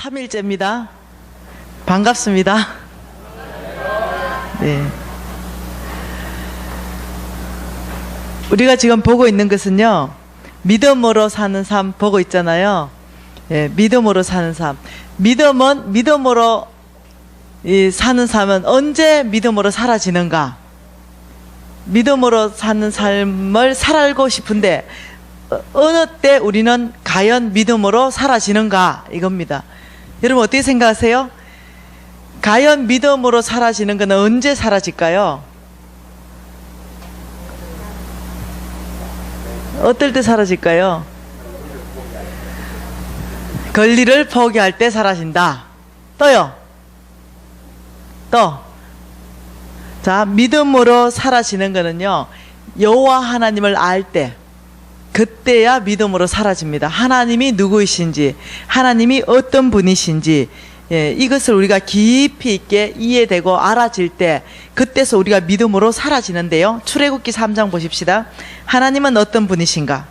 3일째입니다. 반갑습니다. 네. 우리가 지금 보고 있는 것은요, 믿음으로 사는 삶 보고 있잖아요. 예, 믿음으로 사는 삶. 믿음으로 사는 삶은 언제 믿음으로 사라지는가? 믿음으로 사는 삶을 살고 싶은데 어느 때 우리는 과연 믿음으로 사라지는가? 이겁니다. 여러분 어떻게 생각하세요? 과연 믿음으로 사라지는 것은 언제 사라질까요? 어떨 때 사라질까요? 권리를 포기할 때 사라진다. 또요? 또? 자, 믿음으로 사라지는 것은요, 여호와 하나님을 알 때, 그때야 믿음으로 사라집니다. 하나님이 누구이신지, 하나님이 어떤 분이신지, 예, 이것을 우리가 깊이 있게 이해되고 알아질 때, 그때서 우리가 믿음으로 사라지는데요. 출애굽기 3장 보십시다. 하나님은 어떤 분이신가?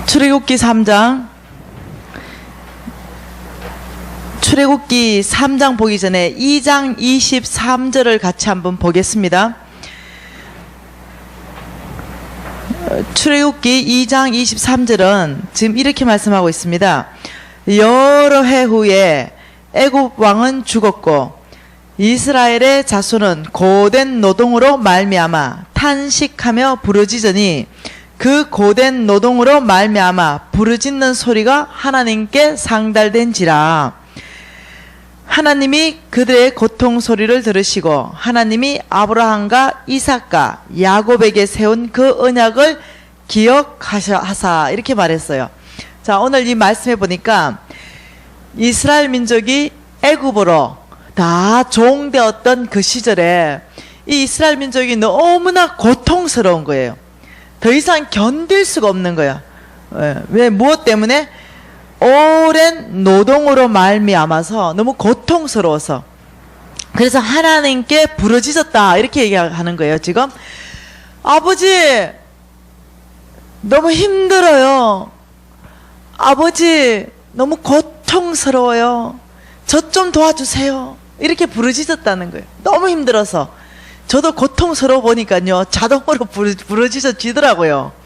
출애굽기 3장 보기 전에 2장 23절을 같이 한번 보겠습니다. 출애굽기 2장 23절은 지금 이렇게 말씀하고 있습니다. 여러 해 후에 애굽 왕은 죽었고 이스라엘의 자손은 고된 노동으로 말미암아 탄식하며 부르짖으니 그 고된 노동으로 말미암아 부르짖는 소리가 하나님께 상달된지라. 하나님이 그들의 고통 소리를 들으시고 하나님이 아브라함과 이삭과 야곱에게 세운 그 언약을 기억하사 이렇게 말했어요. 자, 오늘 이 말씀해 보니까 이스라엘 민족이 애굽으로 다 종되었던 그 시절에 이 이스라엘 민족이 너무나 고통스러운 거예요. 더 이상 견딜 수가 없는 거예요. 왜? 무엇 때문에? 오랜 노동으로 말미암아서 너무 고통스러워서. 그래서 하나님께 부르짖었다 이렇게 얘기하는 거예요. 지금 아버지 너무 힘들어요. 아버지 너무 고통스러워요. 저 좀 도와주세요. 이렇게 부르짖었다는 거예요. 너무 힘들어서. 저도 고통스러워 보니까요, 자동으로 부르짖어지더라고요.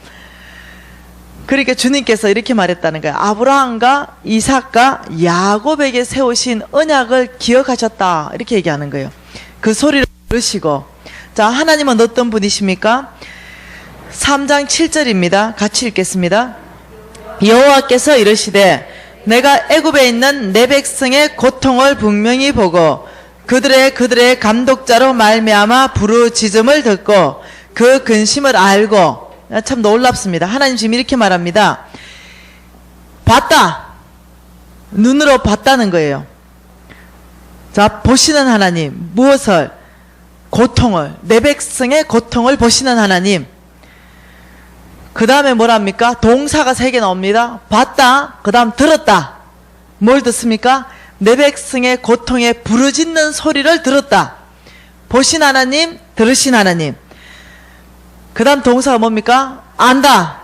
그러니까 주님께서 이렇게 말했다는 거예요. 아브라함과 이삭과 야곱에게 세우신 언약을 기억하셨다 이렇게 얘기하는 거예요. 그 소리를 들으시고. 자, 하나님은 어떤 분이십니까? 3장 7절입니다. 같이 읽겠습니다. 여호와께서 이르시되 내가 애굽에 있는 내 백성의 고통을 분명히 보고 그들의 감독자로 말미암아 부르짖음을 듣고 그 근심을 알고. 참 놀랍습니다. 하나님 지금 이렇게 말합니다. 봤다. 눈으로 봤다는 거예요. 자, 보시는 하나님. 무엇을? 고통을. 내 백성의 고통을 보시는 하나님. 그 다음에 뭐랍니까? 동사가 3개 나옵니다. 봤다. 그 다음 들었다. 뭘 듣습니까? 내 백성의 고통에 부르짖는 소리를 들었다. 보신 하나님, 들으신 하나님. 그 다음 동사가 뭡니까? 안다.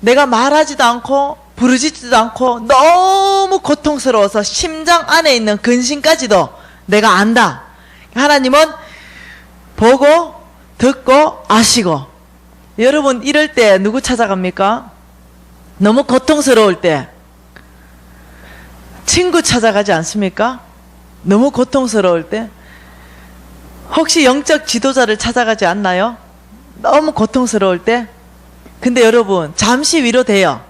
내가 말하지도 않고 부르짖지도 않고 너무 고통스러워서 심장 안에 있는 근심까지도 내가 안다. 하나님은 보고 듣고 아시고. 여러분 이럴 때 누구 찾아갑니까? 너무 고통스러울 때 친구 찾아가지 않습니까? 너무 고통스러울 때. 혹시 영적 지도자를 찾아가지 않나요? 너무 고통스러울 때. 근데 여러분 잠시 위로돼요.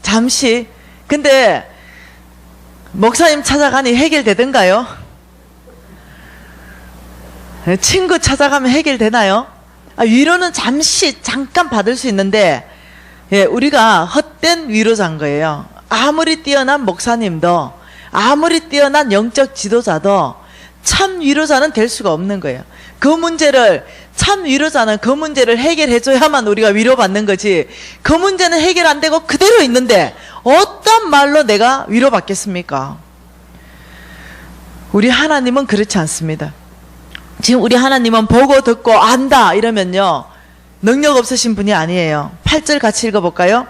잠시. 근데 목사님 찾아가니 해결되던가요? 친구 찾아가면 해결되나요? 위로는 잠깐 받을 수 있는데, 예, 우리가 헛된 위로자인 거예요. 아무리 뛰어난 목사님도 아무리 뛰어난 영적 지도자도 참 위로자는 될 수가 없는 거예요. 참 위로자는 그 문제를 해결해줘야만 우리가 위로받는 거지, 그 문제는 해결 안 되고 그대로 있는데 어떤 말로 내가 위로받겠습니까? 우리 하나님은 그렇지 않습니다. 지금 우리 하나님은 보고 듣고 안다 이러면요, 능력 없으신 분이 아니에요. 8절 같이 읽어볼까요?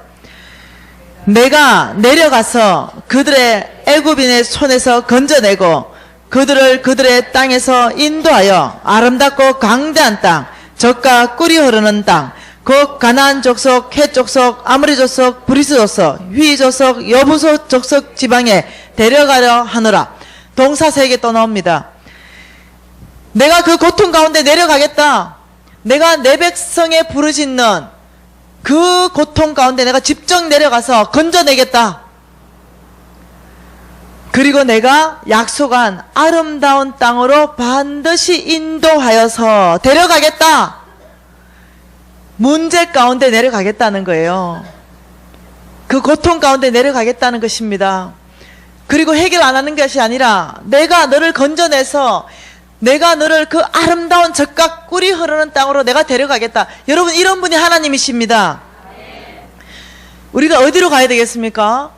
내가 내려가서 그들의 애굽인의 손에서 건져내고 그들을 그들의 땅에서 인도하여 아름답고 광대한 땅, 젖과 꿀이 흐르는 땅, 곧 가나안 족속, 헷 족속, 아모리 족속, 브리스 족속, 휘 족속, 여부소 족속 지방에 데려가려 하노라. 동사 3개 또 나옵니다. 내가 그 고통 가운데 내려가겠다. 내가 내 백성의 부르짖는 그 고통 가운데 내가 직접 내려가서 건져내겠다. 그리고 내가 약속한 아름다운 땅으로 반드시 인도하여서 데려가겠다. 문제 가운데 내려가겠다는 거예요. 그 고통 가운데 내려가겠다는 것입니다. 그리고 해결 안 하는 것이 아니라 내가 너를 건져내서 내가 너를 그 아름다운 젖과 꿀이 흐르는 땅으로 내가 데려가겠다. 여러분, 이런 분이 하나님이십니다. 우리가 어디로 가야 되겠습니까?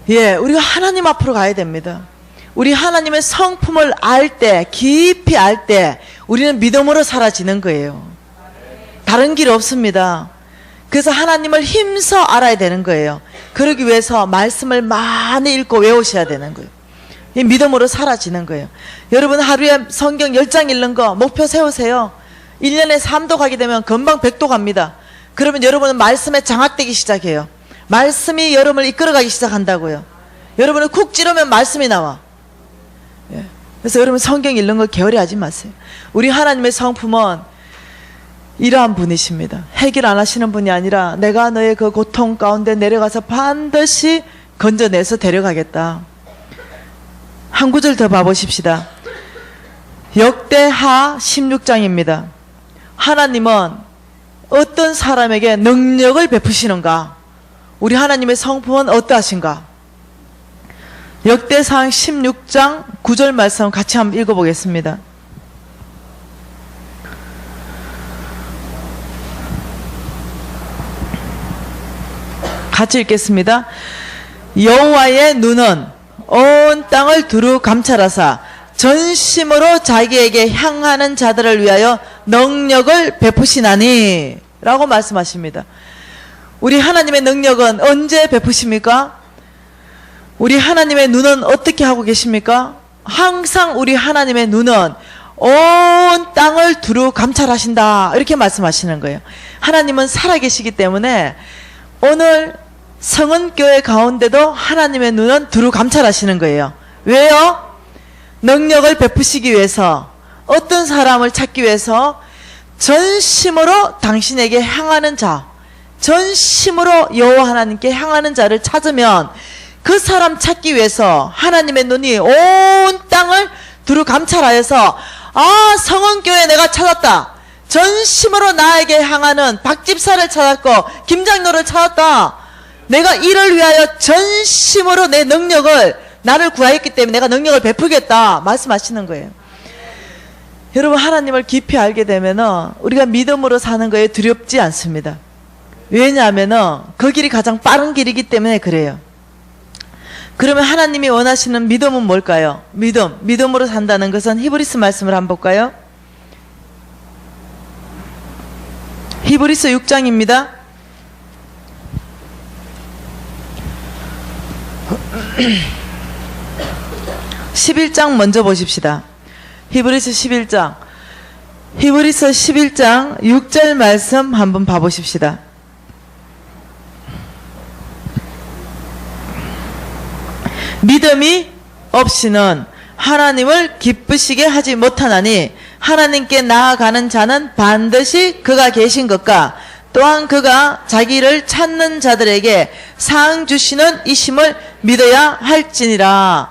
예, 우리가 하나님 앞으로 가야 됩니다. 우리 하나님의 성품을 알 때, 깊이 알 때 우리는 믿음으로 사라지는 거예요. 다른 길 없습니다. 그래서 하나님을 힘써 알아야 되는 거예요. 그러기 위해서 말씀을 많이 읽고 외우셔야 되는 거예요. 이 믿음으로 사라지는 거예요. 여러분, 하루에 성경 10장 읽는 거 목표 세우세요. 1년에 3도 가게 되면 금방 100도 갑니다. 그러면 여러분은 말씀에 장악되기 시작해요. 말씀이 여러분을 이끌어가기 시작한다고요. 여러분은 쿡 찌르면 말씀이 나와. 예. 그래서 여러분, 성경 읽는 거 게으리 하지 마세요. 우리 하나님의 성품은 이러한 분이십니다. 해결 안 하시는 분이 아니라 내가 너의 그 고통 가운데 내려가서 반드시 건져내서 데려가겠다. 한 구절 더 봐보십시다. 역대하 16장입니다. 하나님은 어떤 사람에게 능력을 베푸시는가? 우리 하나님의 성품은 어떠하신가? 역대상 16장 9절 말씀 같이 한번 읽어보겠습니다. 같이 읽겠습니다. 여호와의 눈은 온 땅을 두루 감찰하사 전심으로 자기에게 향하는 자들을 위하여 능력을 베푸시나니 라고 말씀하십니다. 우리 하나님의 능력은 언제 베푸십니까? 우리 하나님의 눈은 어떻게 하고 계십니까? 항상 우리 하나님의 눈은 온 땅을 두루 감찰하신다, 이렇게 말씀하시는 거예요. 하나님은 살아계시기 때문에 오늘 성은교회 가운데도 하나님의 눈은 두루 감찰하시는 거예요. 왜요? 능력을 베푸시기 위해서, 어떤 사람을 찾기 위해서 전심으로 당신에게 향하는 자, 전심으로 여호와 하나님께 향하는 자를 찾으면 그 사람 찾기 위해서 하나님의 눈이 온 땅을 두루 감찰하여서, 아, 성은교회 내가 찾았다. 전심으로 나에게 향하는 박집사를 찾았고 김장로를 찾았다. 내가 이를 위하여 전심으로 내 능력을, 나를 구하였기 때문에 내가 능력을 베푸겠다 말씀하시는 거예요. 여러분, 하나님을 깊이 알게 되면 우리가 믿음으로 사는 거에 두렵지 않습니다. 왜냐하면 그 길이 가장 빠른 길이기 때문에 그래요. 그러면 하나님이 원하시는 믿음은 뭘까요? 믿음으로 산다는 것은 히브리서 말씀을 한번 볼까요? 히브리서 6장입니다. 11장 먼저 보십시다. 히브리서 11장 6절 말씀 한번 봐보십시다. 믿음이 없이는 하나님을 기쁘시게 하지 못하나니 하나님께 나아가는 자는 반드시 그가 계신 것과 또한 그가 자기를 찾는 자들에게 상 주시는 이심을 믿어야 할지니라.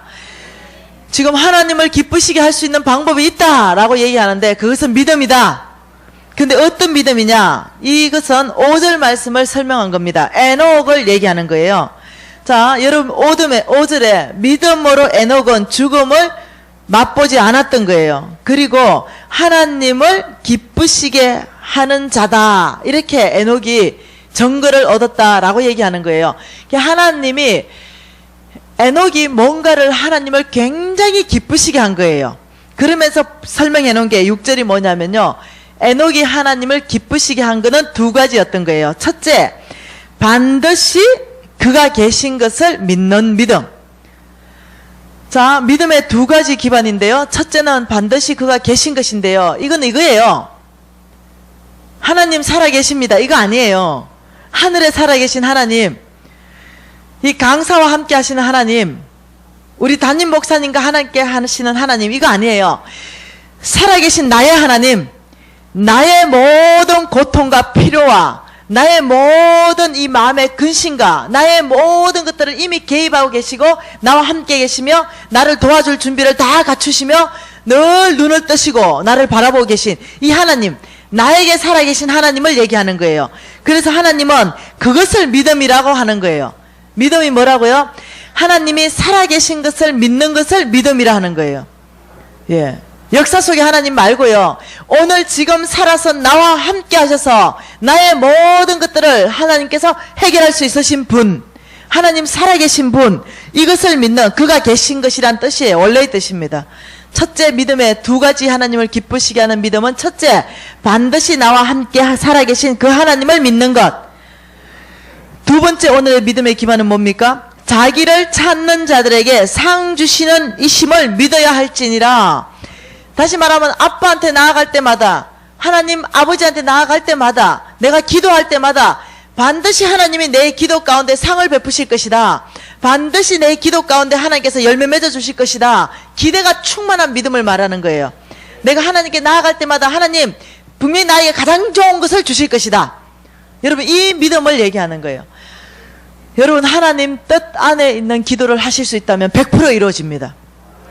지금 하나님을 기쁘시게 할 수 있는 방법이 있다라고 얘기하는데 그것은 믿음이다. 근데 어떤 믿음이냐? 이것은 5절 말씀을 설명한 겁니다. 에녹을 얘기하는 거예요. 자, 여러분, 5절에 믿음으로 에녹은 죽음을 맛보지 않았던 거예요. 그리고 하나님을 기쁘시게 하는 자다, 이렇게 에녹이 정글을 얻었다라고 얘기하는 거예요. 하나님이, 에녹이 뭔가를 하나님을 굉장히 기쁘시게 한 거예요. 그러면서 설명해 놓은 게 6절이 뭐냐면요, 에녹이 하나님을 기쁘시게 한 것은 두 가지였던 거예요. 첫째, 반드시 그가 계신 것을 믿는 믿음. 자, 믿음의 두 가지 기반인데요. 첫째는 반드시 그가 계신 것인데요. 이건 이거예요. 하나님 살아계십니다. 이거 아니에요. 하늘에 살아계신 하나님, 이 강사와 함께 하시는 하나님, 우리 담임 목사님과 함께 하시는 하나님, 이거 아니에요. 살아계신 나의 하나님, 나의 모든 고통과 필요와 나의 모든 이 마음의 근심과 나의 모든 것들을 이미 개입하고 계시고 나와 함께 계시며 나를 도와줄 준비를 다 갖추시며 늘 눈을 뜨시고 나를 바라보고 계신 이 하나님, 나에게 살아계신 하나님을 얘기하는 거예요. 그래서 하나님은 그것을 믿음이라고 하는 거예요. 믿음이 뭐라고요? 하나님이 살아계신 것을 믿는 것을 믿음이라 하는 거예요. 예. 역사 속의 하나님 말고요. 오늘 지금 살아서 나와 함께 하셔서 나의 모든 것들을 하나님께서 해결할 수 있으신 분, 하나님 살아계신 분, 이것을 믿는 그가 계신 것이란 뜻이에요. 원래의 뜻입니다. 첫째, 믿음의 두 가지 하나님을 기쁘시게 하는 믿음은 첫째, 반드시 나와 함께 살아계신 그 하나님을 믿는 것. 두 번째, 오늘의 믿음의 기반은 뭡니까? 자기를 찾는 자들에게 상 주시는 이심을 믿어야 할지니라. 다시 말하면 아빠한테 나아갈 때마다, 하나님 아버지한테 나아갈 때마다, 내가 기도할 때마다 반드시 하나님이 내 기도 가운데 상을 베푸실 것이다. 반드시 내 기도 가운데 하나님께서 열매 맺어 주실 것이다. 기대가 충만한 믿음을 말하는 거예요. 내가 하나님께 나아갈 때마다 하나님 분명히 나에게 가장 좋은 것을 주실 것이다. 여러분, 이 믿음을 얘기하는 거예요. 여러분, 하나님 뜻 안에 있는 기도를 하실 수 있다면 100% 이루어집니다.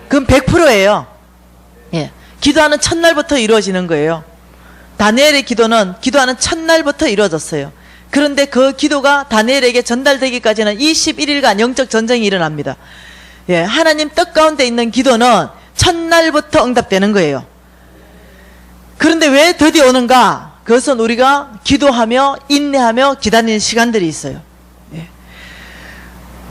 그건 100%예요. 예. 기도하는 첫날부터 이루어지는 거예요. 다니엘의 기도는 기도하는 첫날부터 이루어졌어요. 그런데 그 기도가 다니엘에게 전달되기까지는 21일간 영적 전쟁이 일어납니다. 예, 하나님 뜻 가운데 있는 기도는 첫날부터 응답되는 거예요. 그런데 왜 더디 오는가? 그것은 우리가 기도하며 인내하며 기다리는 시간들이 있어요. 예.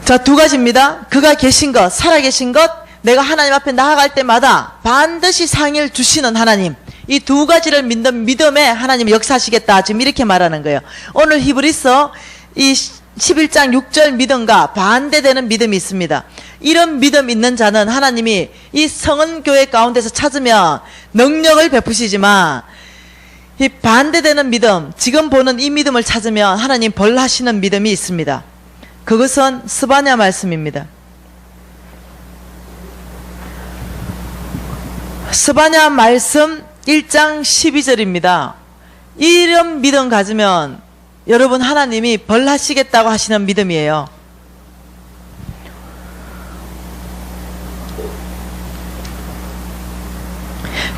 자, 두 가지입니다. 그가 계신 것, 살아계신 것, 내가 하나님 앞에 나아갈 때마다 반드시 상을 주시는 하나님, 이 두 가지를 믿는 믿음에 하나님이 역사하시겠다, 지금 이렇게 말하는 거예요. 오늘 히브리서 이 11장 6절 믿음과 반대되는 믿음이 있습니다. 이런 믿음 있는 자는 하나님이 이 성은교회 가운데서 찾으면 능력을 베푸시지만, 이 반대되는 믿음, 지금 보는 이 믿음을 찾으면 하나님 벌하시는 믿음이 있습니다. 그것은 스바냐 말씀입니다. 스바냐 말씀 1장 12절입니다. 이런 믿음 가지면 여러분 하나님이 벌하시겠다고 하시는 믿음이에요.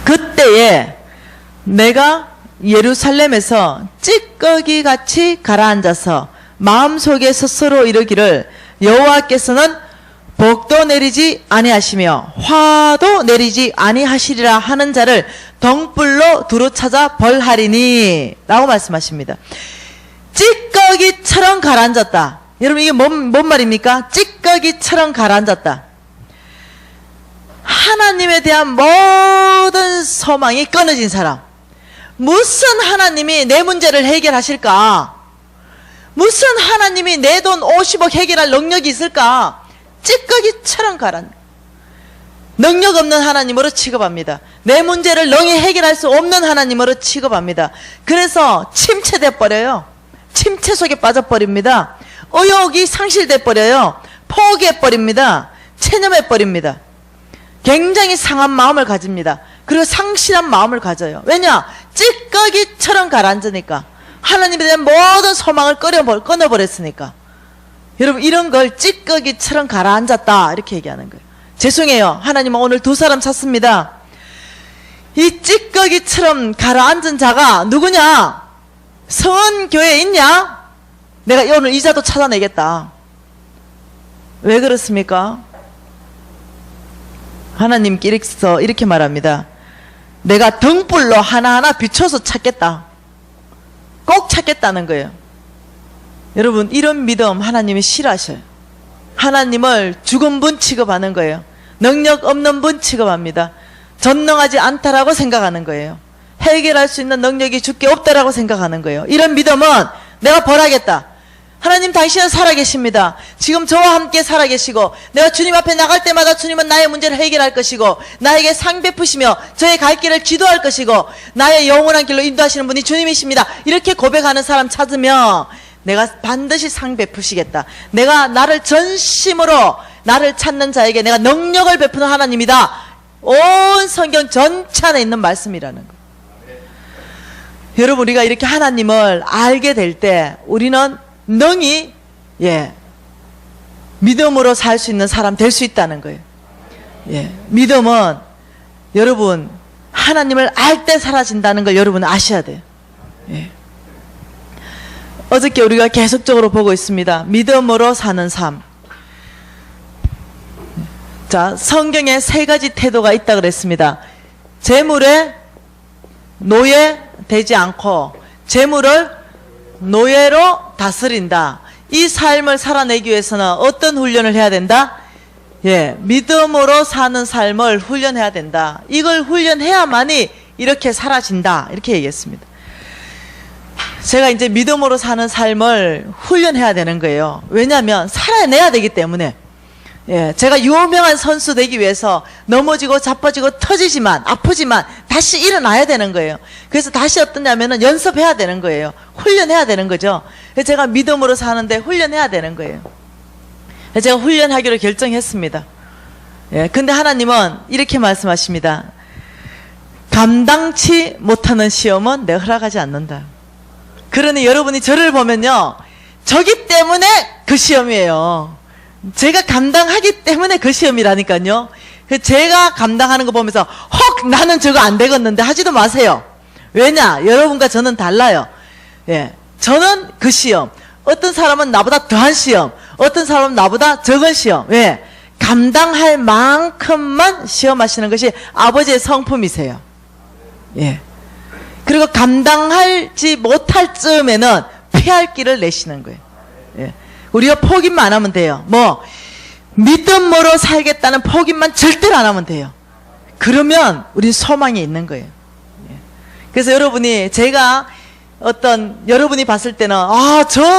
그때에 내가 예루살렘에서 찌꺼기같이 가라앉아서 마음속에 스스로 이르기를 여호와께서는 복도 내리지 아니하시며 화도 내리지 아니하시리라 하는 자를 덩불로 두루 찾아 벌하리니 라고 말씀하십니다. 찌꺼기처럼 가라앉았다. 여러분, 이게 뭔 말입니까? 찌꺼기처럼 가라앉았다. 하나님에 대한 모든 소망이 끊어진 사람. 무슨 하나님이 내 문제를 해결하실까? 무슨 하나님이 내 돈 50억 해결할 능력이 있을까? 찌꺼기처럼 가라앉아. 능력 없는 하나님으로 취급합니다. 내 문제를 능히 해결할 수 없는 하나님으로 취급합니다. 그래서 침체돼 버려요. 침체 속에 빠져버립니다. 의욕이 상실돼 버려요. 포기해 버립니다. 체념해 버립니다. 굉장히 상한 마음을 가집니다. 그리고 상실한 마음을 가져요. 왜냐? 찌꺼기처럼 가라앉으니까. 하나님에 대한 모든 소망을 끊어버렸으니까. 여러분, 이런 걸 찌꺼기처럼 가라앉았다, 이렇게 얘기하는 거예요. 죄송해요. 하나님은 오늘 두 사람 찾습니다. 이 찌꺼기처럼 가라앉은 자가 누구냐? 성은교회에 있냐? 내가 오늘 이 자도 찾아내겠다. 왜 그렇습니까? 하나님께서 이렇게 말합니다. 내가 등불로 하나하나 비춰서 찾겠다. 꼭 찾겠다는 거예요. 여러분, 이런 믿음 하나님이 싫어하셔요. 하나님을 죽은 분 취급하는 거예요. 능력 없는 분 취급합니다. 전능하지 않다라고 생각하는 거예요. 해결할 수 있는 능력이 주께 없다라고 생각하는 거예요. 이런 믿음은 내가 벌하겠다. 하나님 당신은 살아계십니다. 지금 저와 함께 살아계시고 내가 주님 앞에 나갈 때마다 주님은 나의 문제를 해결할 것이고 나에게 상 베푸시며 저의 갈 길을 지도할 것이고 나의 영원한 길로 인도하시는 분이 주님이십니다. 이렇게 고백하는 사람 찾으면 내가 반드시 상 베푸시겠다. 내가 나를 전심으로 나를 찾는 자에게 내가 능력을 베푸는 하나님이다. 온 성경 전체 안에 있는 말씀이라는 거예요. 여러분, 우리가 이렇게 하나님을 알게 될 때 우리는 능히 믿음으로 살 수 있는 사람 될 수 있다는 거예요. 믿음은 여러분 하나님을 알 때 사라진다는 걸 여러분 아셔야 돼요. 어저께 우리가 계속적으로 보고 있습니다. 믿음으로 사는 삶. 자, 성경에 세 가지 태도가 있다 그랬습니다. 재물에 노예되지 않고 재물을 노예로 다스린다. 이 삶을 살아내기 위해서는 어떤 훈련을 해야 된다? 믿음으로 사는 삶을 훈련해야 된다. 이걸 훈련해야만이 이렇게 사라진다. 이렇게 얘기했습니다. 제가 이제 믿음으로 사는 삶을 훈련해야 되는 거예요. 왜냐하면 살아내야 되기 때문에. 제가 유명한 선수 되기 위해서 넘어지고 자빠지고 터지지만 아프지만 다시 일어나야 되는 거예요. 그래서 다시 어떠냐면은 연습해야 되는 거예요. 훈련해야 되는 거죠. 제가 믿음으로 사는데 훈련해야 되는 거예요. 제가 훈련하기로 결정했습니다. 근데 하나님은 이렇게 말씀하십니다. 감당치 못하는 시험은 내가 허락하지 않는다. 그러니 여러분이 저를 보면요, 저기 때문에 그 시험이에요. 제가 감당하기 때문에 그 시험이라니까요. 제가 감당하는 거 보면서 헉 나는 저거 안 되겠는데 하지도 마세요. 왜냐? 여러분과 저는 달라요. 저는 그 시험. 어떤 사람은 나보다 더한 시험, 어떤 사람은 나보다 적은 시험. 감당할 만큼만 시험하시는 것이 아버지의 성품이세요. 그리고 감당하지 못할 즈음에는 피할 길을 내시는 거예요. 우리가 포기만 안 하면 돼요. 믿음으로 살겠다는 포기만 절대로 안 하면 돼요. 그러면 우린 소망이 있는 거예요. 그래서 여러분이, 제가 여러분이 봤을 때는,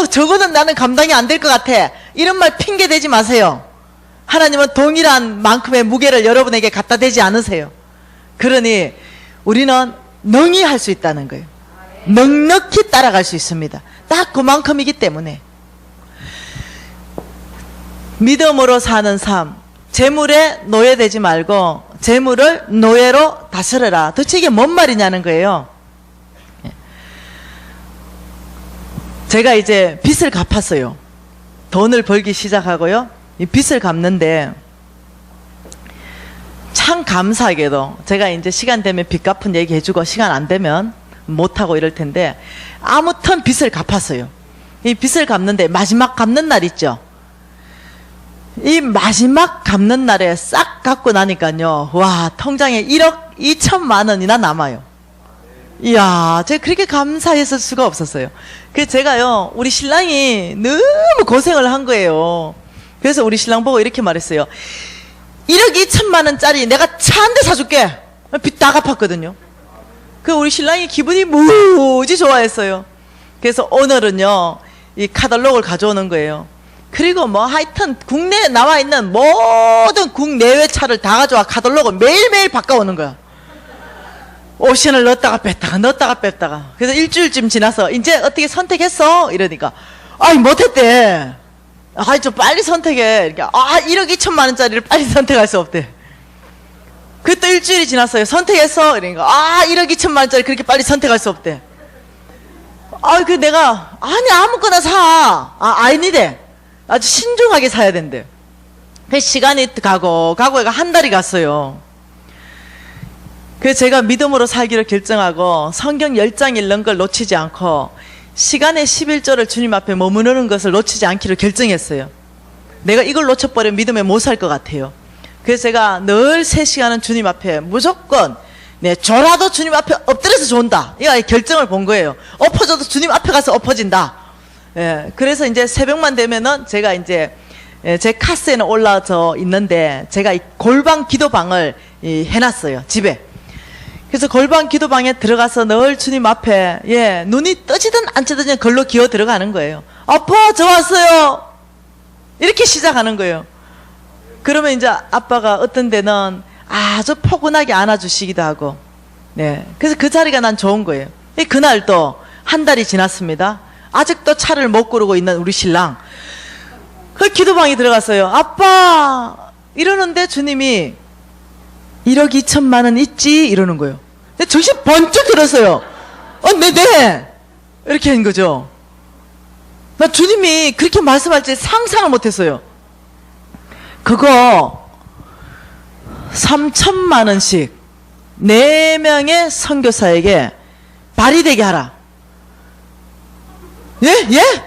저거는 나는 감당이 안 될 것 같아. 이런 말 핑계 대지 마세요. 하나님은 동일한 만큼의 무게를 여러분에게 갖다 대지 않으세요. 그러니 우리는 능히 할 수 있다는 거예요. 넉넉히 따라갈 수 있습니다. 딱 그만큼이기 때문에. 믿음으로 사는 삶, 재물에 노예되지 말고 재물을 노예로 다스려라. 도대체 이게 뭔 말이냐는 거예요. 제가 이제 빚을 갚았어요. 돈을 벌기 시작하고요, 이 빚을 갚는데 참 감사하게도 제가 이제 시간 되면 빚 갚은 얘기 해주고 시간 안 되면 못하고 이럴 텐데, 아무튼 빚을 갚았어요. 이 빚을 갚는데 마지막 갚는 날 있죠. 이 마지막 갚는 날에 싹 갚고 나니까요, 와, 통장에 1억 2천만 원이나 남아요. 이야, 제가 그렇게 감사했을 수가 없었어요. 그래서 제가요, 우리 신랑이 너무 고생을 한 거예요. 그래서 우리 신랑 보고 이렇게 말했어요. 1억 2천만 원짜리 내가 차 한 대 사줄게. 빚 다 갚았거든요. 그 우리 신랑이 기분이 무지 좋아했어요. 그래서 오늘은요, 이 카탈로그를 가져오는 거예요. 그리고 하여튼 국내에 나와 있는 모든 국내외 차를 다 가져와 카탈로그 매일매일 바꿔오는 거야. 옵션을 넣었다가 뺐다가 넣었다가 뺐다가. 그래서 일주일쯤 지나서 이제 어떻게 선택했어? 이러니까 아이 못했대. 아이 좀 빨리 선택해. 그러니까 1억 2천만 원짜리를 빨리 선택할 수 없대. 그 또 일주일이 지났어요. 선택했어? 이러니까 1억 2천만 원짜리 그렇게 빨리 선택할 수 없대. 그 내가 아니 아무거나 사. 아니래. 아주 신중하게 사야 된대. 그 시간이 가고 한 달이 갔어요. 그래서 제가 믿음으로 살기로 결정하고 성경 10장 읽는 걸 놓치지 않고 시간의 11조를 주님 앞에 머무르는 것을 놓치지 않기로 결정했어요. 내가 이걸 놓쳐버리면 믿음에 못 살 것 같아요. 그래서 제가 늘 3시간은 주님 앞에 무조건 졸아도 주님 앞에 엎드려서 존다. 이거 결정을 본 거예요. 엎어져도 주님 앞에 가서 엎어진다. 그래서 이제 새벽만 되면은 제가 이제 제 카스에는 올라져 있는데 제가 이 골방 기도방을 해놨어요, 집에. 그래서 골방 기도방에 들어가서 늘 주님 앞에, 예, 눈이 떠지든 안 떠지든 걸로 기어 들어가는 거예요. 아빠, 저 왔어요. 이렇게 시작하는 거예요. 그러면 이제 아빠가 어떤 데는 아주 포근하게 안아주시기도 하고, 네. 그래서 그 자리가 난 좋은 거예요. 그날 또 한 달이 지났습니다. 아직도 차를 못 고르고 있는 우리 신랑. 그 기도방에 들어갔어요. 아빠! 이러는데 주님이 1억 2천만 원 있지? 이러는 거예요. 근데 정신 번쩍 들었어요. 네. 이렇게 한 거죠. 나 주님이 그렇게 말씀할 줄 상상을 못했어요. 그거 3천만 원씩 4명의 선교사에게 발휘되게 하라. 예?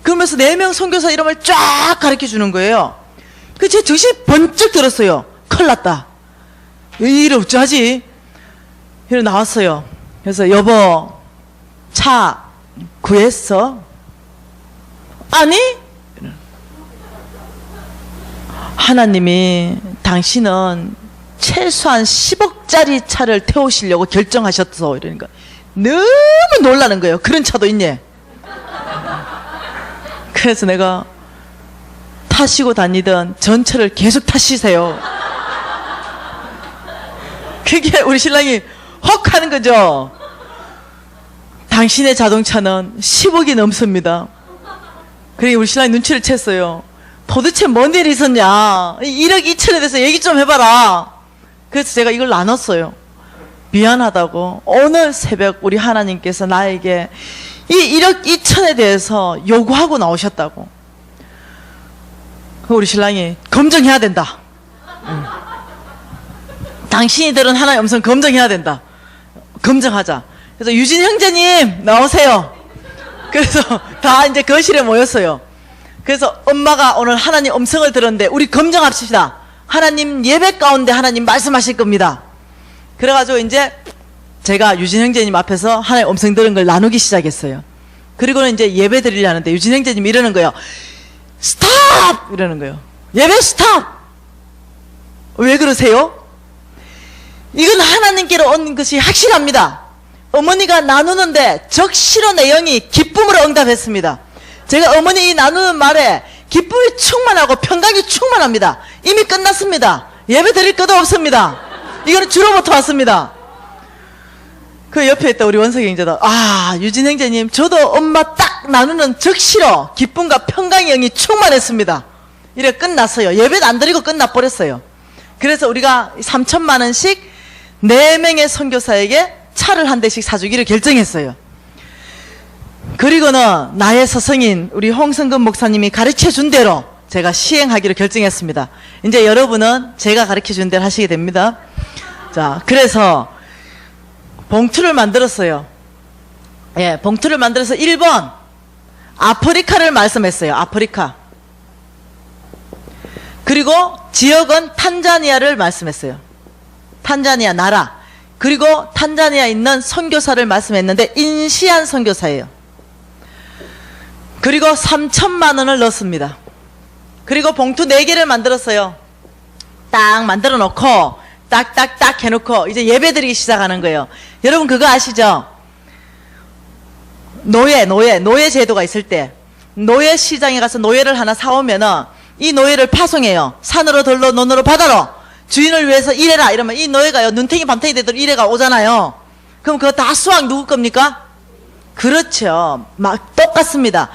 그러면서 4명 선교사 이름을 쫙 가르쳐 주는 거예요. 그 제 정신이 번쩍 들었어요. 큰일 났다. 이래 어쩌지? 이래 나왔어요. 그래서 여보, 차 구했어? 아니? 하나님이 당신은 최소한 10억짜리 차를 태우시려고 결정하셨어. 이러니까 너무 놀라는 거예요. 그런 차도 있네. 그래서 내가 타시고 다니던 전철을 계속 타시세요. 그게 우리 신랑이 헉 하는 거죠. 당신의 자동차는 10억이 넘습니다. 그러니까 우리 신랑이 눈치를 챘어요. 도대체 뭔 일이 있었냐. 1억 2천에 대해서 얘기 좀 해봐라. 그래서 제가 이걸 나눴어요. 미안하다고. 오늘 새벽 우리 하나님께서 나에게 이 1억 2천에 대해서 요구하고 나오셨다고. 우리 신랑이 검증해야 된다. 당신이 들은 하나님의 음성 검증해야 된다. 검증하자. 그래서 유진 형제님 나오세요. 그래서 다 이제 거실에 모였어요. 그래서 엄마가 오늘 하나님 음성을 들었는데 우리 검증합시다. 하나님 예배 가운데 하나님 말씀하실 겁니다. 그래가지고 이제 제가 유진 형제님 앞에서 하나님 음성 들은 걸 나누기 시작했어요. 그리고는 이제 예배 드리려 하는데 유진 형제님이 이러는 거예요. 스탑! 이러는 거예요. 예배 스탑! 왜 그러세요? 이건 하나님께로 온 것이 확실합니다. 어머니가 나누는데 적시로 내용이 기쁨으로 응답했습니다. 제가 어머니 이 나누는 말에 기쁨이 충만하고 평강이 충만합니다. 이미 끝났습니다. 예배 드릴 것도 없습니다. 이거는 주로부터 왔습니다. 그 옆에 있다 우리 원석이 형제도 유진 형제님 저도 엄마 딱 나누는 적시로 기쁨과 평강의 영이 충만했습니다. 이래 끝났어요. 예배도 안 드리고 끝나버렸어요. 그래서 우리가 3천만 원씩 4명의 선교사에게 차를 한 대씩 사주기를 결정했어요. 그리고는 나의 스승인 우리 홍성근 목사님이 가르쳐준 대로 제가 시행하기로 결정했습니다. 이제 여러분은 제가 가르쳐준 대로 하시게 됩니다. 자, 그래서 봉투를 만들었어요. 예, 봉투를 만들어서 1번 아프리카를 말씀했어요. 아프리카. 그리고 지역은 탄자니아를 말씀했어요. 탄자니아 나라. 그리고 탄자니아에 있는 선교사를 말씀했는데 인시안 선교사예요. 그리고 3천만 원을 넣었습니다. 그리고 봉투 4개를 만들었어요. 딱 만들어 놓고 딱딱딱 해놓고 이제 예배 드리기 시작하는 거예요. 여러분 그거 아시죠? 노예 제도가 있을 때 노예 시장에 가서 노예를 하나 사오면은 이 노예를 파송해요. 산으로 들로 논으로 바다로 주인을 위해서 일해라 이러면 이 노예가요 눈탱이 밤탱이 되도록 일해가 오잖아요. 그럼 그거 다 수학 누구 겁니까? 그렇죠. 막 똑같습니다.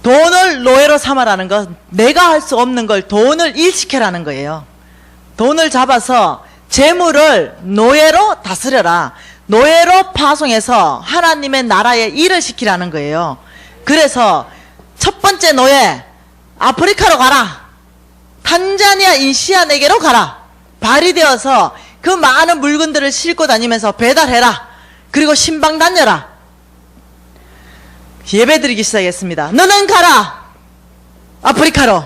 돈을 노예로 삼아라는 건 내가 할 수 없는 걸 돈을 일시켜라는 거예요. 돈을 잡아서 재물을 노예로 다스려라. 노예로 파송해서 하나님의 나라에 일을 시키라는 거예요. 그래서 첫 번째 노예 아프리카로 가라. 탄자니아 인시안에게로 가라. 발휘되어서 그 많은 물건들을 싣고 다니면서 배달해라. 그리고 신방 다녀라. 예배 드리기 시작했습니다. 너는 가라. 아프리카로.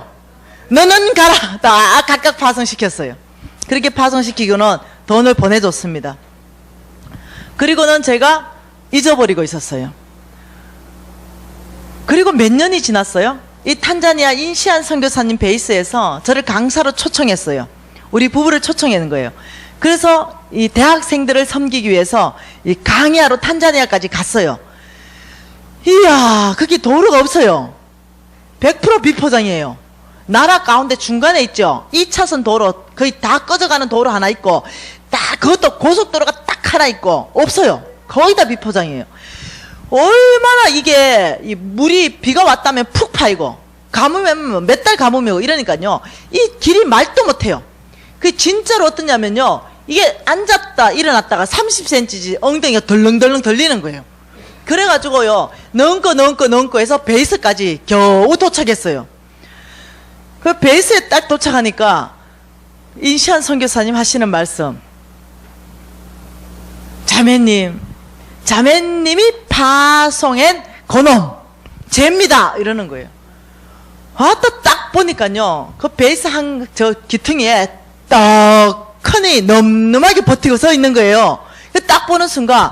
너는 가라. 다 각각 파송시켰어요. 그렇게 파송시키고는 돈을 보내줬습니다. 그리고는 제가 잊어버리고 있었어요. 그리고 몇 년이 지났어요. 이 탄자니아 인시안 선교사님 베이스에서 저를 강사로 초청했어요. 우리 부부를 초청하는 거예요. 그래서 이 대학생들을 섬기기 위해서 이 강야로 탄자니아까지 갔어요. 이야, 그게 도로가 없어요. 100% 비포장이에요. 나라 가운데 중간에 있죠. 2차선 도로, 거의 다 꺼져가는 도로 하나 있고, 딱, 그것도 고속도로가 딱 하나 있고, 없어요. 거의 다 비포장이에요. 얼마나 이게, 이 물이 비가 왔다면 푹 파이고, 가뭄이면 몇 달 가뭄이고, 이러니까요. 이 길이 말도 못해요. 그 진짜로 어떠냐면요. 이게 앉았다, 일어났다가 30cm지 엉덩이가 덜렁덜렁 들리는 거예요. 그래가지고요, 넘고 해서 베이스까지 겨우 도착했어요. 그 베이스에 딱 도착하니까 인시안 선교사님 하시는 말씀, 자매님이 파송한 그놈 쟤입니다 이러는 거예요. 또 딱 보니까요, 그 베이스 저 기퉁이에 떡하니 늠름하게 버티고 서 있는 거예요. 딱 보는 순간,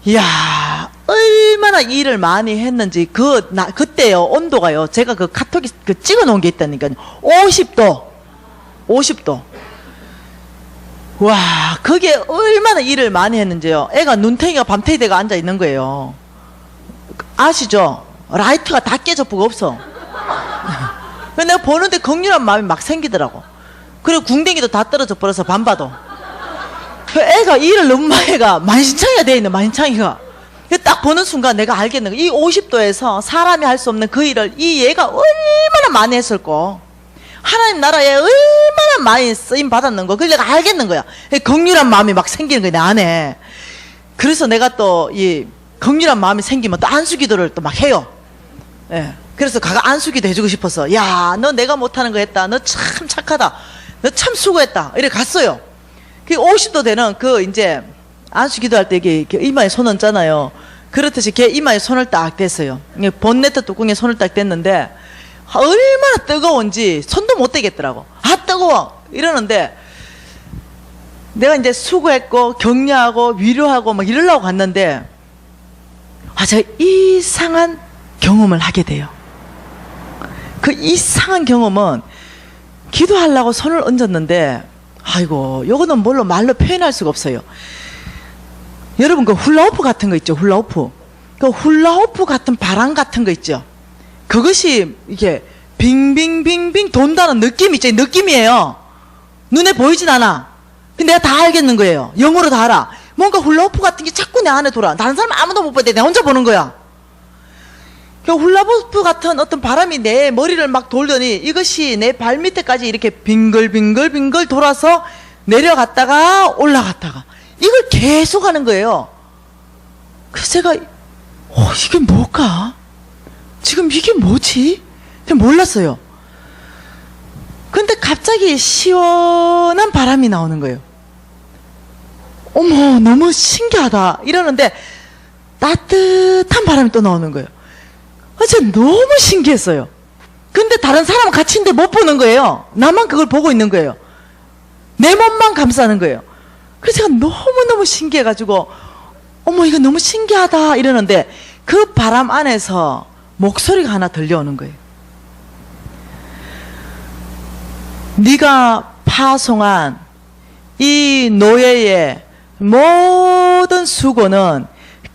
이야, 얼마나 일을 많이 했는지. 그때요, 온도가요, 제가 그 카톡에 찍어 놓은 게 있다니까요. 50도. 와, 그게 얼마나 일을 많이 했는지요. 애가 눈탱이가 밤탱이 돼가 앉아 있는 거예요. 아시죠? 라이트가 다 깨져보고 없어. 내가 보는데 긍휼한 마음이 막 생기더라고. 그리고 궁뎅이도 다 떨어져 버려서 밤봐도. 애가 일을 너무 많이 해가 만신창이가 돼 있는, 만신창이가. 딱 보는 순간 내가 알겠는 거야. 이 50도에서 사람이 할 수 없는 그 일을 이 얘가 얼마나 많이 했을까. 하나님 나라에 얼마나 많이 쓰임 받았는 거. 그걸 내가 알겠는 거야. 긍휼한 마음이 막 생기는 거야, 내 안에. 그래서 내가 또 이 긍휼한 마음이 생기면 또 안수기도를 또 막 해요. 예. 그래서 가가 안수기도 해주고 싶어서, 야, 너 내가 못하는 거 했다. 너 참 착하다. 너 참 수고했다. 이래 갔어요. 그 50도 되는 이제 안수기도 할 때 이게 이마에 손 얹잖아요. 그렇듯이 걔 이마에 손을 딱 댔어요. 본네트 뚜껑에 손을 딱 댔는데, 얼마나 뜨거운지 손도 못 대겠더라고. 뜨거워! 이러는데, 내가 이제 수고했고, 격려하고, 위로하고, 막 이러려고 갔는데, 제가 이상한 경험을 하게 돼요. 그 이상한 경험은, 기도하려고 손을 얹었는데, 아이고, 요거는 말로 표현할 수가 없어요. 여러분, 그 훌라후프 같은 거 있죠, 훌라후프. 그 훌라후프 같은 바람 같은 거 있죠. 그것이 이게 빙빙빙빙 돈다는 느낌 있죠. 느낌이에요. 눈에 보이진 않아. 근데 내가 다 알겠는 거예요. 영어로 다 알아. 뭔가 훌라후프 같은 게 자꾸 내 안에 돌아. 다른 사람 아무도 못 보는데 내가 혼자 보는 거야. 그 훌라후프 같은 어떤 바람이 내 머리를 막 돌더니 이것이 내 발밑에까지 이렇게 빙글빙글 돌아서 내려갔다가 올라갔다가 이걸 계속 하는 거예요. 그래서 제가 이게 뭘까? 지금 이게 뭐지? 몰랐어요. 근데 갑자기 시원한 바람이 나오는 거예요. 어머, 너무 신기하다 이러는데 따뜻한 바람이 또 나오는 거예요. 진짜 너무 신기했어요. 근데 다른 사람은 같이 있는데 못 보는 거예요. 나만 그걸 보고 있는 거예요. 내 몸만 감싸는 거예요. 그래서 제가 너무너무 신기해가지고 어머, 이거 너무 신기하다 이러는데 그 바람 안에서 목소리가 하나 들려오는 거예요. 네가 파송한 이 노예의 모든 수고는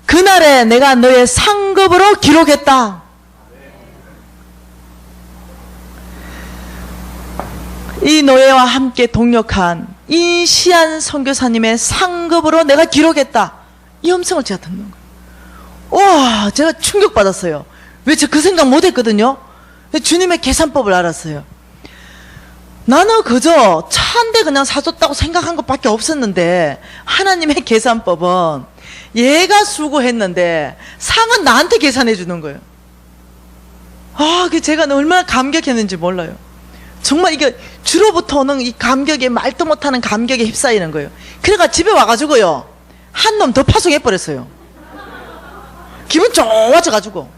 그날에 내가 너의 상급으로 기록했다. 이 노예와 함께 동역한 인시안 선교사님의 상급으로 내가 기록했다. 이 음성을 제가 듣는 거예요. 와, 제가 충격받았어요. 왜 저 그 생각 못 했거든요. 주님의 계산법을 알았어요. 나는 그저 차 한 대 그냥 사줬다고 생각한 것밖에 없었는데 하나님의 계산법은 얘가 수고했는데 상은 나한테 계산해 주는 거예요. 그 제가 얼마나 감격했는지 몰라요. 정말 이게 주로부터 오는 이 감격에 말도 못하는 감격에 휩싸이는 거예요. 그래가 집에 와가지고요, 한 놈 더 파송해버렸어요. 기분 좋아져가지고.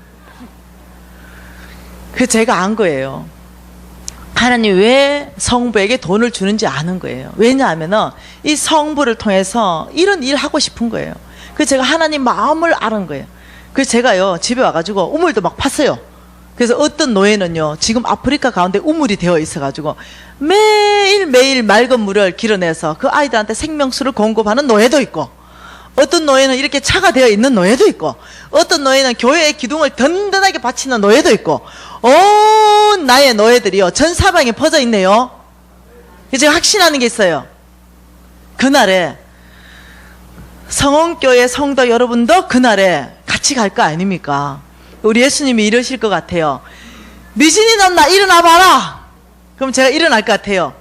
그래서 제가 안 거예요. 하나님 왜 성부에게 돈을 주는지 아는 거예요. 왜냐하면은 이 성부를 통해서 이런 일 하고 싶은 거예요. 그래서 제가 하나님 마음을 아는 거예요. 그래서 제가요, 집에 와가지고 우물도 막 팠어요. 그래서 어떤 노예는요, 지금 아프리카 가운데 우물이 되어 있어가지고 매일매일 맑은 물을 길어내서 그 아이들한테 생명수를 공급하는 노예도 있고, 어떤 노예는 이렇게 차가 되어 있는 노예도 있고, 어떤 노예는 교회의 기둥을 든든하게 받치는 노예도 있고, 온 나의 노예들이요, 전 사방에 퍼져 있네요. 제가 확신하는 게 있어요. 그날에 성원교회 성도 여러분도 그날에 같이 갈 거 아닙니까? 우리 예수님이 이러실 것 같아요. 미진이 넘나 일어나 봐라. 그럼 제가 일어날 것 같아요.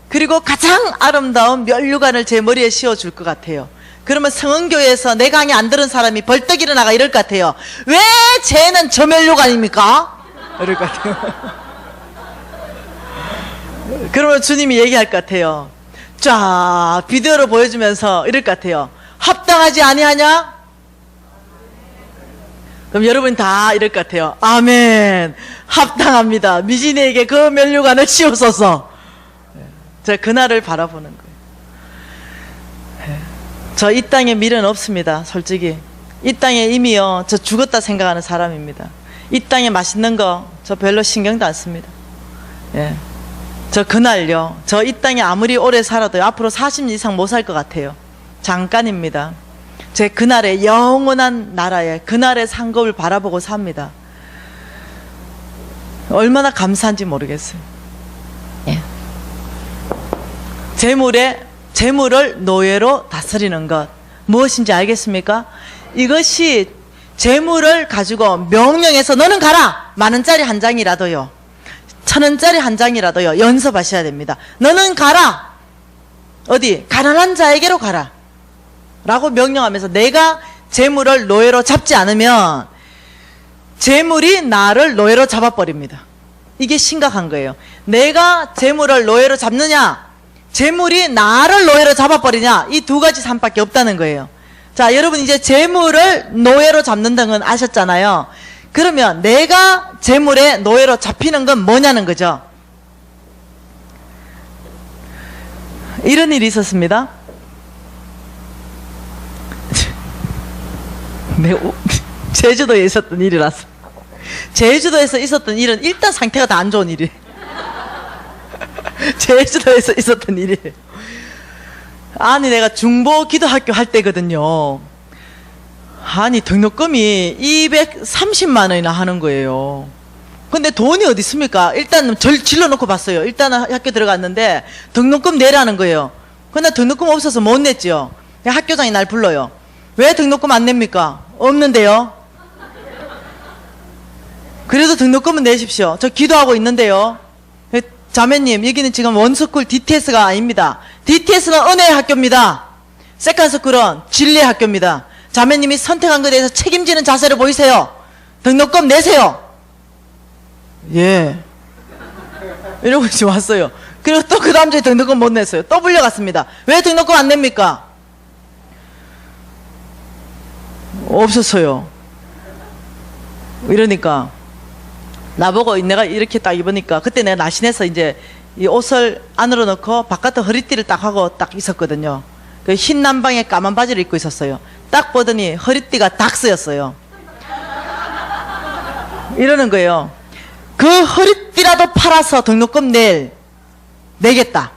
그리고 가장 아름다운 면류관을 제 머리에 씌워줄 것 같아요. 그러면 성원교회에서 내 강의 안 들은 사람이 벌떡 일어나가 이럴 것 같아요. 왜 쟤는 저 면류관입니까? 이럴 것 같아요. 그러면 주님이 얘기할 것 같아요. 쫙 비디오로 보여주면서 이럴 것 같아요. 합당하지 아니하냐? 그럼 여러분 다 이럴 것 같아요. 아멘. 합당합니다. 미진이에게 그 면류관을 씌우소서. 제가 그날을 바라보는 거예요. 저 이 땅에 미련 없습니다. 솔직히 이 땅에 이미요, 저 죽었다 생각하는 사람입니다. 이 땅에 맛있는 거 저 별로 신경도 안 씁니다. 예. 저 그날요, 저 이 땅에 아무리 오래 살아도 앞으로 40년 이상 못 살 것 같아요. 잠깐입니다. 제 그날의 영원한 나라에 그날의 상급을 바라보고 삽니다. 얼마나 감사한지 모르겠어요. 예. 재물을 노예로 다스리는 것 무엇인지 알겠습니까? 이것이 재물을 가지고 명령해서 너는 가라! 10,000원짜리 한 장이라도요, 1,000원짜리 한 장이라도요, 연습하셔야 됩니다. 너는 가라! 어디? 가난한 자에게로 가라! 라고 명령하면서 내가 재물을 노예로 잡지 않으면 재물이 나를 노예로 잡아버립니다. 이게 심각한 거예요. 내가 재물을 노예로 잡느냐, 재물이 나를 노예로 잡아버리냐, 이 두 가지 삶밖에 없다는 거예요. 자, 여러분 이제 재물을 노예로 잡는다는 건 아셨잖아요. 그러면 내가 재물의 노예로 잡히는 건 뭐냐는 거죠. 이런 일이 있었습니다. 제주도에 있었던 일이라서. 제주도에서 있었던 일은 일단 상태가 다 안 좋은 일이에요. 제주도에서 있었던 일이에요. 아니 내가 중보 기도학교 할 때거든요. 아니 등록금이 230만 원이나 하는 거예요. 근데 돈이 어디 있습니까? 일단 질러놓고 봤어요. 일단은 학교 들어갔는데 등록금 내라는 거예요. 근데 등록금 없어서 못 냈죠. 학교장이 날 불러요. 왜 등록금 안 냅니까? 없는데요. 그래도 등록금은 내십시오. 저 기도하고 있는데요. 자매님, 여기는 지금 원스쿨 DTS가 아닙니다. DTS는 은혜의 학교입니다. 세컨스쿨은 진리의 학교입니다. 자매님이 선택한 것에 대해서 책임지는 자세를 보이세요. 등록금 내세요. 예. 이러고 지금 왔어요. 그리고 또 그 다음 주에 등록금 못 냈어요. 또 불려갔습니다. 왜 등록금 안 냅니까? 없었어요. 이러니까 나보고 내가 이렇게 딱 입으니까 그때 내가 날씬해서 이제 이 옷을 안으로 넣고 바깥에 허리띠를 딱 하고 딱 있었거든요. 그 흰 남방에 까만 바지를 입고 있었어요. 딱 보더니 허리띠가 닥스였어요. 이러는 거예요. 그 허리띠라도 팔아서 등록금 내겠다.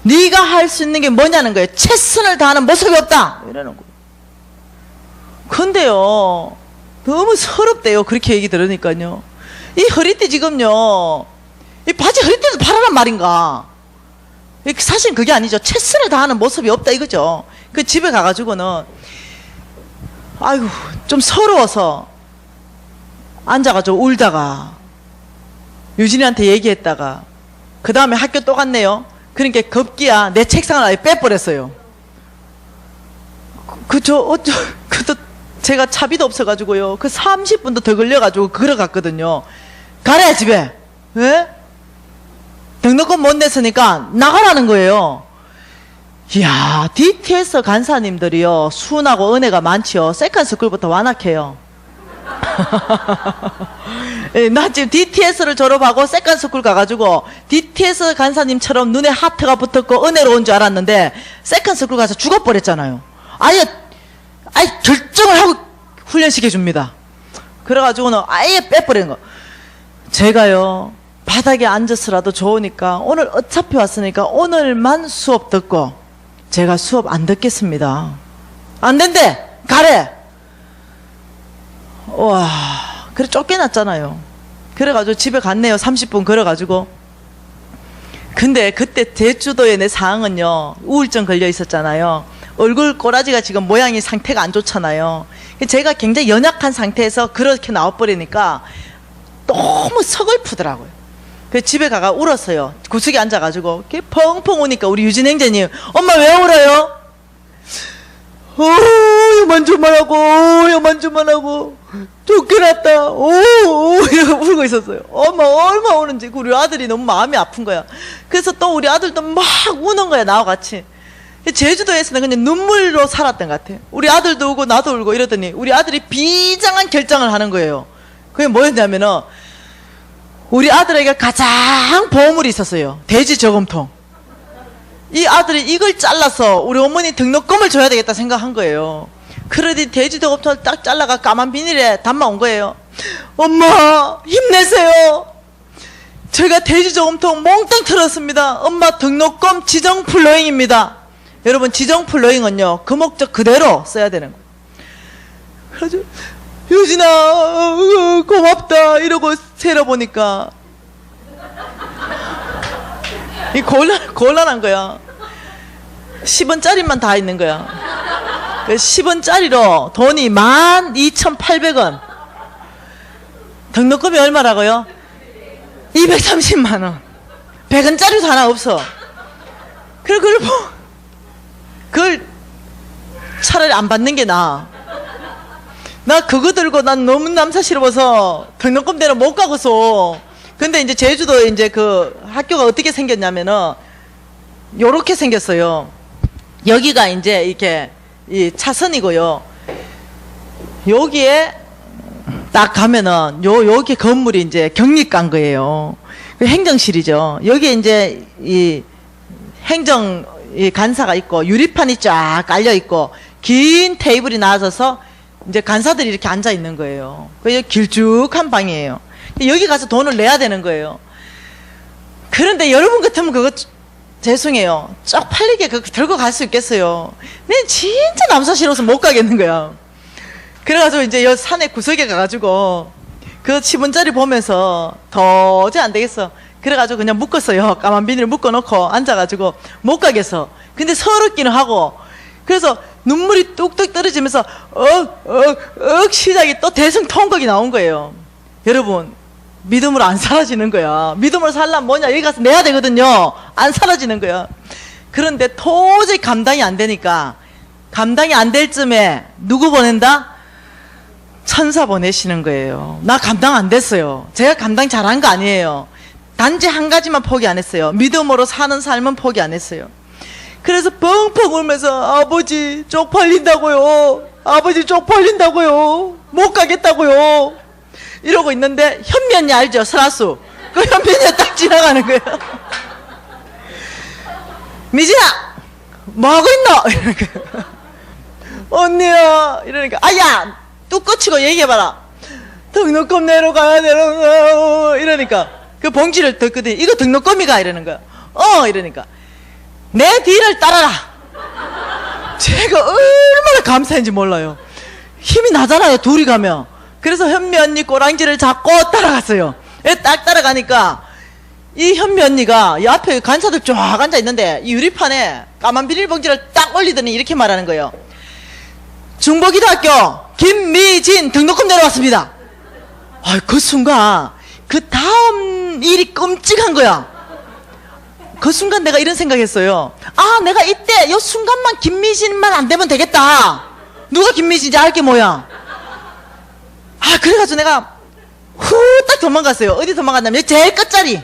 네가 할 수 있는 게 뭐냐는 거예요. 최선을 다하는 모습이 없다. 이러는 거예요. 근데요, 너무 서럽대요. 그렇게 얘기 들으니까요. 이 허리띠 지금요, 이 바지 허리띠도 팔아란 말인가? 사실 그게 아니죠. 최선을 다하는 모습이 없다 이거죠. 그 집에 가가지고는 아이고 좀 서러워서 앉아가지고 울다가 유진이한테 얘기했다가 그 다음에 학교 또 갔네요. 그러니까 급기야 내 책상을 아예 빼버렸어요. 그것도 제가 차비도 없어가지고요. 그 30분도 더 걸려가지고 걸어갔거든요. 가래 집에. 왜? 등록금 못 냈으니까 나가라는 거예요. 이야, DTS 간사님들이요, 순하고 은혜가 많지요. 세컨스쿨부터 완악해요. 나 지금 DTS를 졸업하고 세컨스쿨 가가지고 DTS 간사님처럼 눈에 하트가 붙었고 은혜로운 줄 알았는데 세컨스쿨 가서 죽어버렸잖아요. 아예 결정을 하고 훈련시켜줍니다. 그래가지고는 아예 빼버린 거. 제가요, 바닥에 앉았으라도 좋으니까 오늘 어차피 왔으니까 오늘만 수업 듣고 제가 수업 안 듣겠습니다. 안 된대. 가래. 와, 그래 쫓겨났잖아요. 그래가지고 집에 갔네요. 30분 걸어가지고. 근데 그때 제주도에 내 상황은요, 우울증 걸려 있었잖아요. 얼굴 꼬라지가 지금 모양이 상태가 안 좋잖아요. 제가 굉장히 연약한 상태에서 그렇게 나와버리니까 너무 서글프더라고요. 그래서 집에 가가 울었어요. 구석에 앉아가지고 펑펑 우니까 우리 유진 형제님, 엄마 왜 울어요? 요만 좀만 하고 쫓겨났다. 이러고 울고 있었어요. 엄마 얼마나 우는지. 우리 아들이 너무 마음이 아픈 거야. 그래서 또 우리 아들도 막 우는 거야, 나와 같이. 제주도에서는 그냥 눈물로 살았던 것 같아요. 우리 아들도 울고 나도 울고 이러더니 우리 아들이 비장한 결정을 하는 거예요. 그게 뭐였냐면은 우리 아들에게 가장 보물이 있었어요. 돼지 저금통. 이 아들이 이걸 잘라서 우리 어머니 등록금을 줘야 되겠다 생각한 거예요. 그러더니 돼지 저금통을 딱 잘라가 까만 비닐에 담아온 거예요. 엄마 힘내세요. 제가 돼지 저금통 몽땅 털었습니다. 엄마 등록금 지정플로잉입니다. 여러분, 지정플로잉은요, 그 목적 그대로 써야 되는 거예요. 그래서 유진아 고맙다 이러고 세려보니까 이 곤란한 거야. 10원짜리만 다 있는 거야. 10원짜리로 돈이 12,800원. 등록금이 얼마라고요? 230만원. 100원짜리도 하나 없어. 그래, 그걸 차라리 안 받는 게 나아. 나 그거 들고 난 너무 남사스러워서 등록금 대로 못 가고서. 근데 이제 제주도에 이제 그 학교가 어떻게 생겼냐면은 요렇게 생겼어요. 여기가 이제 이렇게 이 차선이고요. 여기에 딱 가면은 여기 건물이 이제 경리관 거예요. 행정실이죠. 여기에 이제 이 행정 이 간사가 있고 유리판이 쫙 깔려 있고 긴 테이블이 나와서 이제 간사들이 이렇게 앉아 있는 거예요. 그 길쭉한 방이에요. 여기 가서 돈을 내야 되는 거예요. 그런데 여러분 같으면 그거 죄송해요. 쪽팔리게 그거 들고 갈 수 있겠어요. 내 진짜 남사시로서 못 가겠는 거야. 그래가지고 이제 여 산에 구석에 가가지고 그 10원짜리 보면서 도저히 안 되겠어. 그래가지고 그냥 묶었어요. 까만 비닐 묶어놓고 앉아가지고 못 가겠어. 근데 서럽기는 하고. 그래서 눈물이 뚝뚝 떨어지면서 시작이 또 대성통곡이 나온 거예요. 여러분, 믿음으로 안 사라지는 거야. 믿음으로 살려면 뭐냐, 여기 가서 내야 되거든요. 안 사라지는 거야. 그런데 도저히 감당이 안 되니까, 감당이 안 될 쯤에 누구 보낸다? 천사 보내시는 거예요. 나 감당 안 됐어요. 제가 감당 잘한 거 아니에요. 단지 한 가지만 포기 안 했어요. 믿음으로 사는 삶은 포기 안 했어요. 그래서 펑펑 울면서 아버지 쪽팔린다고요. 아버지 쪽팔린다고요. 못 가겠다고요. 이러고 있는데 현면이 알죠? 설화수. 그 현면이 딱 지나가는 거예요. 미진아 뭐하고 있노? 이러니까 언니야 이러니까 아야 뚝 꺼치고 얘기해봐라. 등록금 내러 가야 되는 이러니까 그 봉지를 듣거든. 이거 등록금이가 이러는 거야. 이러니까 내 뒤를 따라라. 제가 얼마나 감사한지 몰라요. 힘이 나잖아요, 둘이 가면. 그래서 현미 언니 꼬랑지를 잡고 따라갔어요. 딱 따라가니까 이 현미 언니가 이 앞에 간사들 쫙 앉아 있는데 이 유리판에 까만 비닐봉지를 딱 올리더니 이렇게 말하는 거예요. 중보기도학교 김미진 등록금 내려왔습니다. 그 순간 그 다음 일이 끔찍한 거야. 그 순간 내가 이런 생각했어요. 내가 이때 이 순간만 김미진만 안 되면 되겠다. 누가 김미진인지 알게 뭐야. 그래가지고 내가 후딱 도망갔어요. 어디 도망갔냐면 여기 제일 끝자리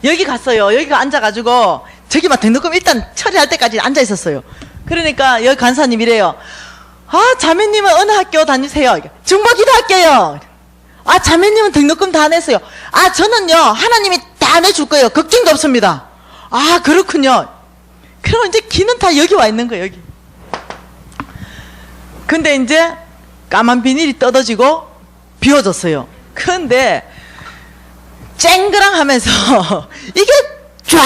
여기 갔어요. 여기가 앉아가지고 저기 막 등록금 일단 처리할 때까지 앉아 있었어요. 그러니까 여기 간사님 이래요. 자매님은 어느 학교 다니세요? 중보기도학교요. 자매님은 등록금 다 냈어요. 저는요 하나님이 다 내줄 거예요. 걱정도 없습니다. 그렇군요. 그럼 이제 기는 다 여기 와 있는 거예요. 여기. 근데 이제 까만 비닐이 뜯어지고 비워졌어요. 그런데 쨍그랑 하면서 이게 쫙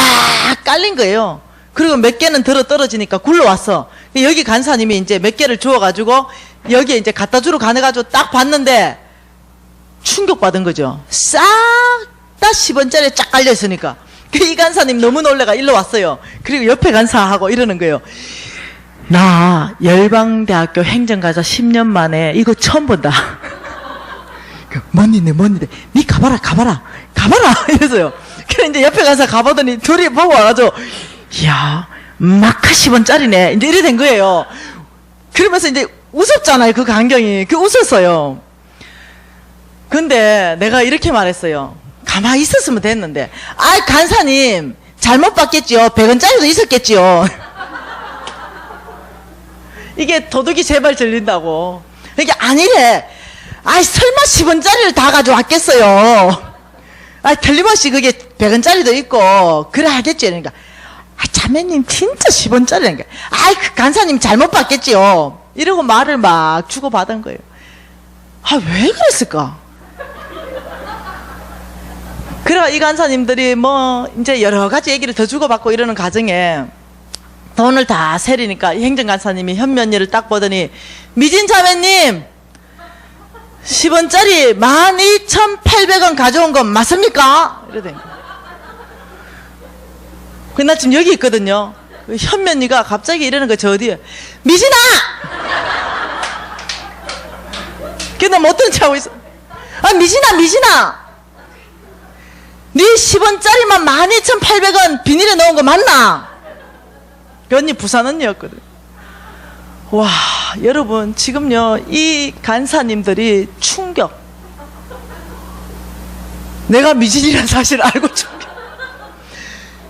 깔린 거예요. 그리고 몇 개는 떨어지니까 굴러왔어. 여기 간사님이 이제 몇 개를 주워가지고 여기에 이제 갖다 주러 가내가지고 딱 봤는데 충격받은 거죠. 싹 다 10원짜리 쫙 깔려있으니까. 이 간사님 너무 놀래가 일로 왔어요. 그리고 옆에 간사하고 이러는 거예요. 나 열방대학교 행정가사 10년 만에 이거 처음 본다. 뭔 일인데 니 가봐라 이래서요. 그래 이제 옆에 가서 가보더니 둘이 보고 와가지고 이야 마카 10원짜리네 이제 이래 된 거예요. 그러면서 이제 웃었잖아요. 그 광경이 웃었어요. 근데 내가 이렇게 말했어요. 가만히 있었으면 됐는데 간사님 잘못 봤겠지요. 100원짜리도 있었겠지요. 이게 도둑이 제발 들린다고. 이게 아니래. 설마 10원짜리를 다 가져왔겠어요. 틀림없이 그게 100원짜리도 있고 그래 하겠지. 그러니까 자매님 진짜 10원짜리라니까. 그 간사님 잘못 봤겠지요. 이러고 말을 막 주고받은 거예요. 왜 그랬을까? 그래 이 간사님들이 뭐 이제 여러 가지 얘기를 더 주고받고 이러는 과정에 돈을 다 세리니까 이 행정간사님이 현면일을 딱 보더니 미진 자매님 10원짜리 12,800원 가져온 건 맞습니까? 이러더니 나 지금 여기 있거든요. 현면이가 갑자기 이러는 거 저 어디에 미진아! 걔 나 못 들은 하고 있어. 미진아 네 10원짜리만 12,800원 비닐에 넣은 거 맞나? 그 언니 부산 언니였거든. 와 여러분 지금요 이 간사님들이 충격. 내가 미진이라는 사실을 알고 충격.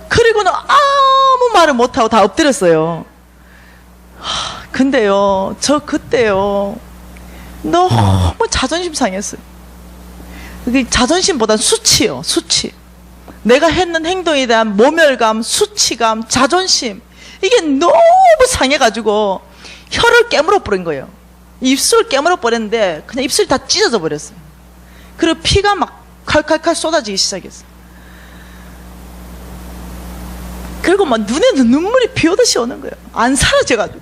그리고는 아무 말을 못하고 다 엎드렸어요. 근데요 저 그때요 너무 자존심 상했어요. 자존심보단 수치요. 수치. 내가 했는 행동에 대한 모멸감, 수치감, 자존심 이게 너무 상해가지고 혀를 깨물어 버린 거예요. 입술 깨물어 버렸는데 그냥 입술이 다 찢어져 버렸어요. 그리고 피가 막 칼칼칼 쏟아지기 시작했어요. 그리고 막 눈에는 눈물이 비 오듯이 오는 거예요. 안 사라져가지고.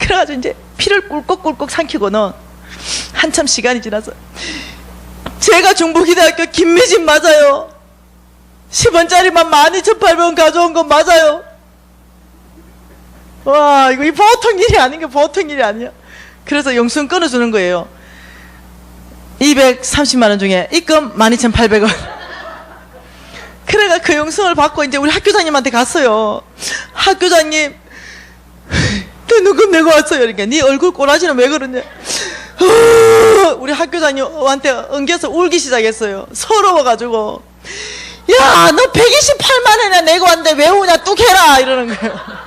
그래가지고 이제 피를 꿀꺽꿀꺽 삼키고는 한참 시간이 지나서 제가 중부기대학교 김미진 맞아요. 10원짜리만 12,800원 가져온 건 맞아요. 와 이거 보통 일이 아닌 게 보통 일이 아니야. 그래서 영수증 끊어주는 거예요. 230만 원 중에 입금 12,800원. 그래가 그 영수증을 받고 이제 우리 학교장님한테 갔어요. 학교장님 등록금 내고 왔어요. 그러니까 네 얼굴 꼬라지는 왜 그러냐. 우리 학교장님한테 엉겨서 울기 시작했어요. 서러워가지고 야 너 128만 원이나 내고 왔는데 왜 우냐 뚝 해라 이러는 거예요.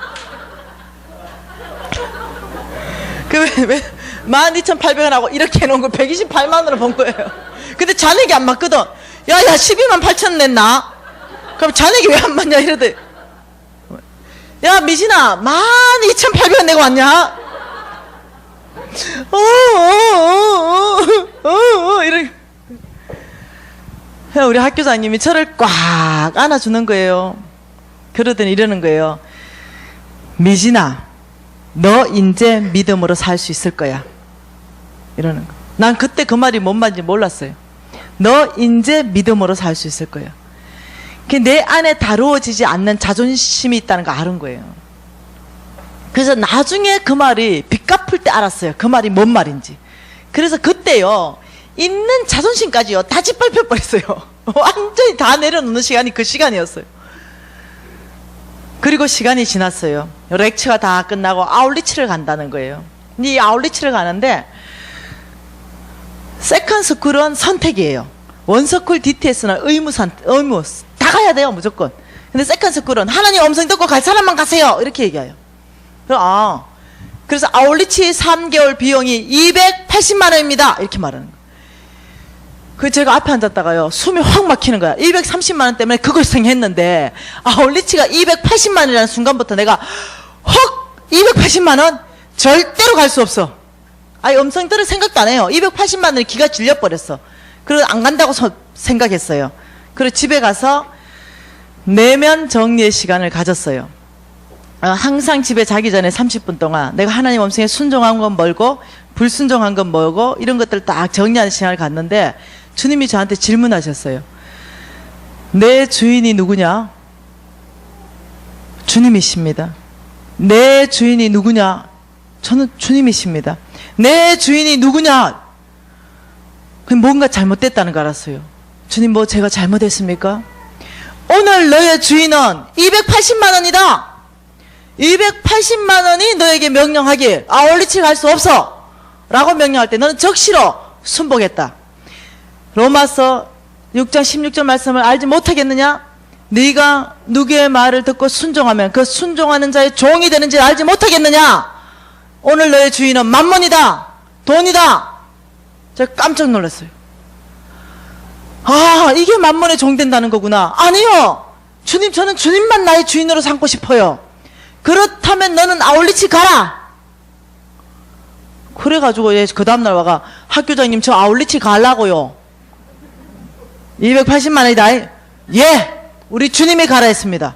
왜 12,800원하고 이렇게 해놓은 거 128만 원을 본 거예요. 근데 잔액이 안 맞거든. 야 12만 8천 냈나? 그럼 잔액이 왜 안 맞냐 이러대. 야 미진아 12,800원 내고 왔냐? 이렇게 우리 학교장님이 저를 꽉 안아주는 거예요. 그러더니 이러는 거예요. 미진아 너 이제 믿음으로 살 수 있을 거야 이러는 거. 난 그때 그 말이 뭔 말인지 몰랐어요. 너 이제 믿음으로 살 수 있을 거야. 내 안에 다루어지지 않는 자존심이 있다는 거 아는 거예요. 그래서 나중에 그 말이 빚 갚을 때 알았어요. 그 말이 뭔 말인지. 그래서 그때요 있는 자존심까지요 다 짓밟혀 버렸어요. 완전히 다 내려놓는 시간이 그 시간이었어요. 그리고 시간이 지났어요. 렉처가 다 끝나고 아울리치를 간다는 거예요. 이 아울리치를 가는데 세컨 스쿨은 선택이에요. 원스쿨 DTS는 의무 다 가야 돼요 무조건. 근데 세컨 스쿨은 하나님 음성 듣고 갈 사람만 가세요 이렇게 얘기해요. 그래서 아울리치 3개월 비용이 280만 원입니다 이렇게 말하는 거예요. 제가 앞에 앉았다가요 숨이 확 막히는 거야. 230만 원 때문에 그걸 생했는데 아울리치가 280만 원이라는 순간부터 내가 헉 280만 원? 절대로 갈 수 없어. 아예 음성 들을 생각도 안 해요. 280만 원이 기가 질려버렸어. 그래서 안 간다고 생각했어요. 그리고 집에 가서 내면 정리의 시간을 가졌어요. 항상 집에 자기 전에 30분 동안 내가 하나님 음성에 순종한 건 뭐고 불순종한 건 뭐고 이런 것들 딱 정리하는 시간을 갖는데 주님이 저한테 질문하셨어요. 내 주인이 누구냐? 주님이십니다. 내 주인이 누구냐? 저는 주님이십니다. 내 주인이 누구냐? 뭔가 잘못됐다는 걸 알았어요. 주님, 뭐 제가 잘못했습니까? 오늘 너의 주인은 280만 원이다. 280만 원이 너에게 명령하길 아울리치 갈 수 없어 라고 명령할 때 너는 적시로 순복했다. 로마서 6장 16절 말씀을 알지 못하겠느냐? 네가 누구의 말을 듣고 순종하면 그 순종하는 자의 종이 되는지 알지 못하겠느냐? 오늘 너의 주인은 만몬이다. 돈이다. 제가 깜짝 놀랐어요. 아, 이게 만몬의 종 된다는 거구나. 아니요. 주님, 저는 주님만 나의 주인으로 삼고 싶어요. 그렇다면 너는 아울리치 가라. 그래가지고 그 다음날 와가 학교장님 저 아울리치 가려고요. 280만 원이다. 예, 우리 주님이 가라 했습니다.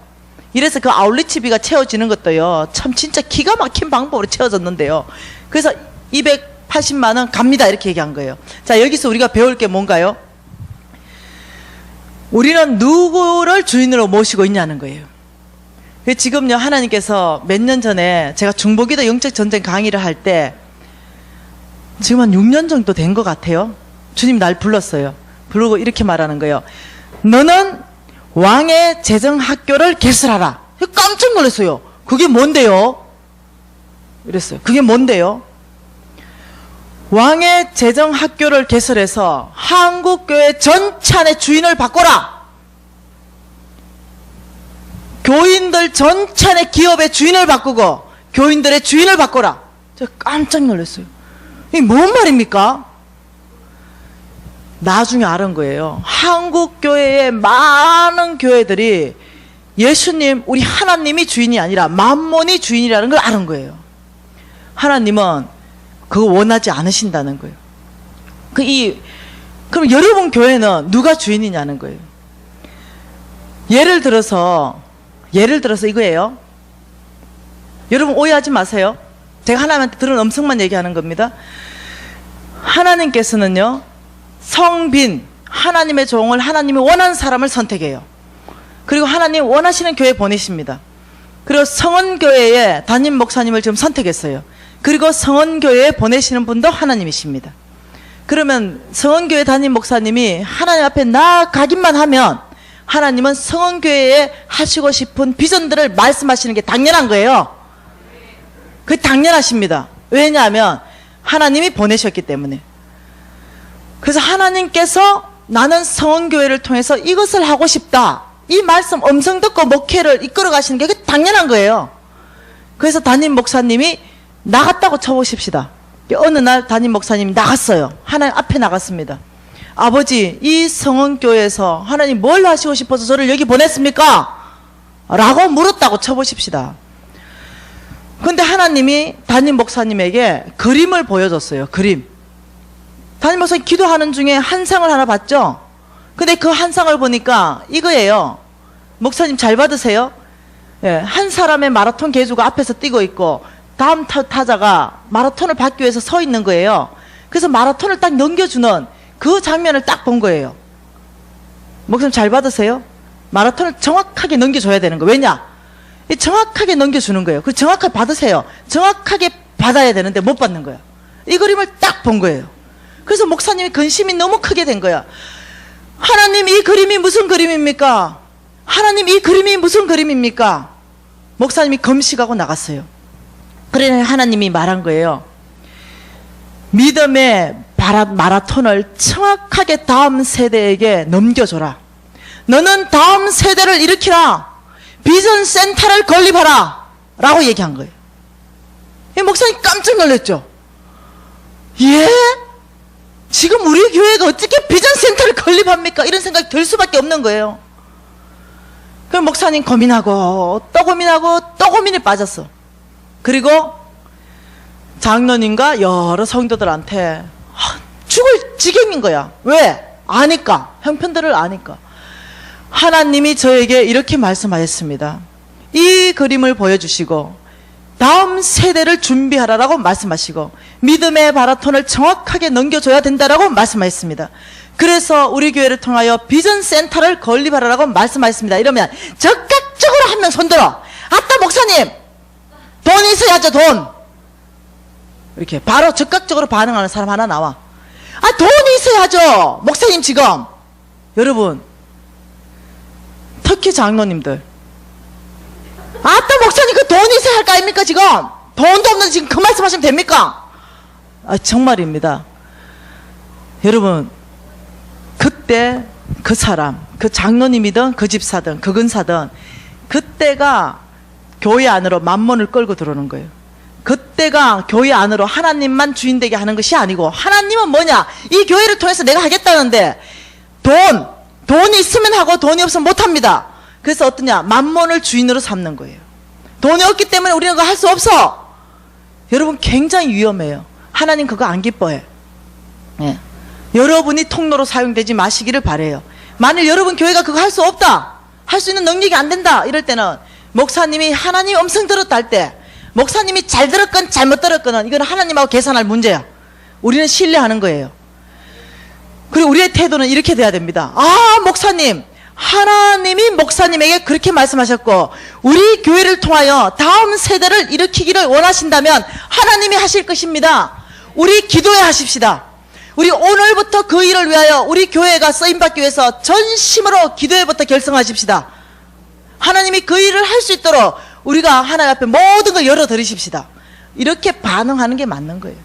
이래서 그 아울리치비가 채워지는 것도요, 참 진짜 기가 막힌 방법으로 채워졌는데요. 그래서 280만 원 갑니다 이렇게 얘기한 거예요. 자, 여기서 우리가 배울 게 뭔가요? 우리는 누구를 주인으로 모시고 있냐는 거예요. 지금요, 하나님께서 몇 년 전에 제가 중보기도 영적 전쟁 강의를 할 때 지금 한 6년 정도 된 것 같아요. 주님 날 불렀어요. 부르고 이렇게 말하는 거예요. 너는 왕의 재정학교를 개설하라. 깜짝 놀랐어요. 그게 뭔데요? 이랬어요. 그게 뭔데요? 왕의 재정학교를 개설해서 한국교회 전체의 주인을 바꿔라. 교인들 전체의 기업의 주인을 바꾸고 교인들의 주인을 바꿔라. 제가 깜짝 놀랐어요. 이게 뭔 말입니까? 나중에 알은 거예요. 한국교회의 많은 교회들이 예수님, 우리 하나님이 주인이 아니라 만몬이 주인이라는 걸 아는 거예요. 하나님은 그거 원하지 않으신다는 거예요. 그럼 여러분 교회는 누가 주인이냐는 거예요. 예를 들어서 이거예요. 여러분 오해하지 마세요. 제가 하나님한테 들은 음성만 얘기하는 겁니다. 하나님께서는요, 성빈, 하나님의 종을 하나님이 원하는 사람을 선택해요. 그리고 하나님 원하시는 교회에 보내십니다. 그리고 성원교회에 담임 목사님을 지금 선택했어요. 그리고 성원교회에 보내시는 분도 하나님이십니다. 그러면 성원교회 담임 목사님이 하나님 앞에 나아가기만 하면 하나님은 성원교회에 하시고 싶은 비전들을 말씀하시는 게 당연한 거예요. 그게 당연하십니다. 왜냐하면 하나님이 보내셨기 때문에. 그래서 하나님께서 나는 성원교회를 통해서 이것을 하고 싶다, 이 말씀 음성 듣고 목회를 이끌어 가시는 게 당연한 거예요. 그래서 담임 목사님이 나갔다고 쳐보십시다. 어느 날 담임 목사님이 나갔어요. 하나님 앞에 나갔습니다. 아버지, 이 성원교회에서 하나님 뭘 하시고 싶어서 저를 여기 보냈습니까? 라고 물었다고 쳐보십시다. 근데 하나님이 담임 목사님에게 그림을 보여줬어요. 그림. 담임 목사님 기도하는 중에 한 상을 하나 봤죠? 근데 그 한 상을 보니까 이거예요. 목사님 잘 받으세요. 예, 한 사람의 마라톤 계주가 앞에서 뛰고 있고 다음 타자가 마라톤을 받기 위해서 서 있는 거예요. 그래서 마라톤을 딱 넘겨주는 그 장면을 딱 본 거예요. 목사님 잘 받으세요. 마라톤을 정확하게 넘겨줘야 되는 거예요. 왜냐? 정확하게 넘겨주는 거예요. 그 정확하게 받으세요. 정확하게 받아야 되는데 못 받는 거예요. 이 그림을 딱 본 거예요. 그래서 목사님이 근심이 너무 크게 된 거야. 하나님, 이 그림이 무슨 그림입니까? 하나님, 이 그림이 무슨 그림입니까? 목사님이 금식하고 나갔어요. 그래 하나님이 말한 거예요. 믿음의 마라톤을 정확하게 다음 세대에게 넘겨줘라. 너는 다음 세대를 일으키라. 비전 센터를 건립하라. 라고 얘기한 거예요. 목사님 깜짝 놀랐죠? 예? 지금 우리 교회가 어떻게 비전 센터를 건립합니까? 이런 생각이 들 수밖에 없는 거예요. 그럼 목사님 고민하고 또 고민하고 또 고민에 빠졌어. 그리고 장로님과 여러 성도들한테 죽을 지경인 거야. 왜? 아니까. 형편들을 아니까. 하나님이 저에게 이렇게 말씀하셨습니다. 이 그림을 보여주시고 다음 세대를 준비하라라고 말씀하시고 믿음의 마라톤을 정확하게 넘겨줘야 된다라고 말씀하셨습니다. 그래서 우리 교회를 통하여 비전센터를 건립하라라고 말씀하셨습니다. 이러면 적극적으로 한 명 손들어. 아따 목사님 돈 있어야죠. 돈. 이렇게 바로 적극적으로 반응하는 사람 하나 나와. 아, 돈이 있어야죠. 목사님 지금. 여러분, 특히 장로님들. 아따 목사님 그 돈이 있어야 할 거 아닙니까 지금? 돈도 없는데 지금 그 말씀하시면 됩니까? 아, 정말입니다. 여러분, 그때 그 사람, 그 장로님이든 그 집사든 그 근사든 그때가 교회 안으로 만몬을 끌고 들어오는 거예요. 그때가 교회 안으로 하나님만 주인 되게 하는 것이 아니고, 하나님은 뭐냐? 이 교회를 통해서 내가 하겠다는데 돈이 있으면 하고 돈이 없으면 못합니다. 그래서 어떠냐? 만몬을 주인으로 삼는 거예요. 돈이 없기 때문에 우리는 그거 할 수 없어. 여러분, 굉장히 위험해요. 하나님 그거 안 기뻐해. 예. 여러분이 통로로 사용되지 마시기를 바래요. 만일 여러분 교회가 그거 할 수 없다, 할 수 있는 능력이 안 된다 이럴 때는 목사님이 하나님 음성 들었다 할 때, 목사님이 잘 들었건 잘못 들었건 이건 하나님하고 계산할 문제야. 우리는 신뢰하는 거예요. 그리고 우리의 태도는 이렇게 돼야 됩니다. 아, 목사님, 하나님이 목사님에게 그렇게 말씀하셨고 우리 교회를 통하여 다음 세대를 일으키기를 원하신다면 하나님이 하실 것입니다. 우리 기도해 하십시다. 우리 오늘부터 그 일을 위하여 우리 교회가 쓰임받기 위해서 전심으로 기도회부터 결성하십시다. 하나님이 그 일을 할 수 있도록 우리가 하나님 앞에 모든 걸 열어드리십시다. 이렇게 반응하는 게 맞는 거예요.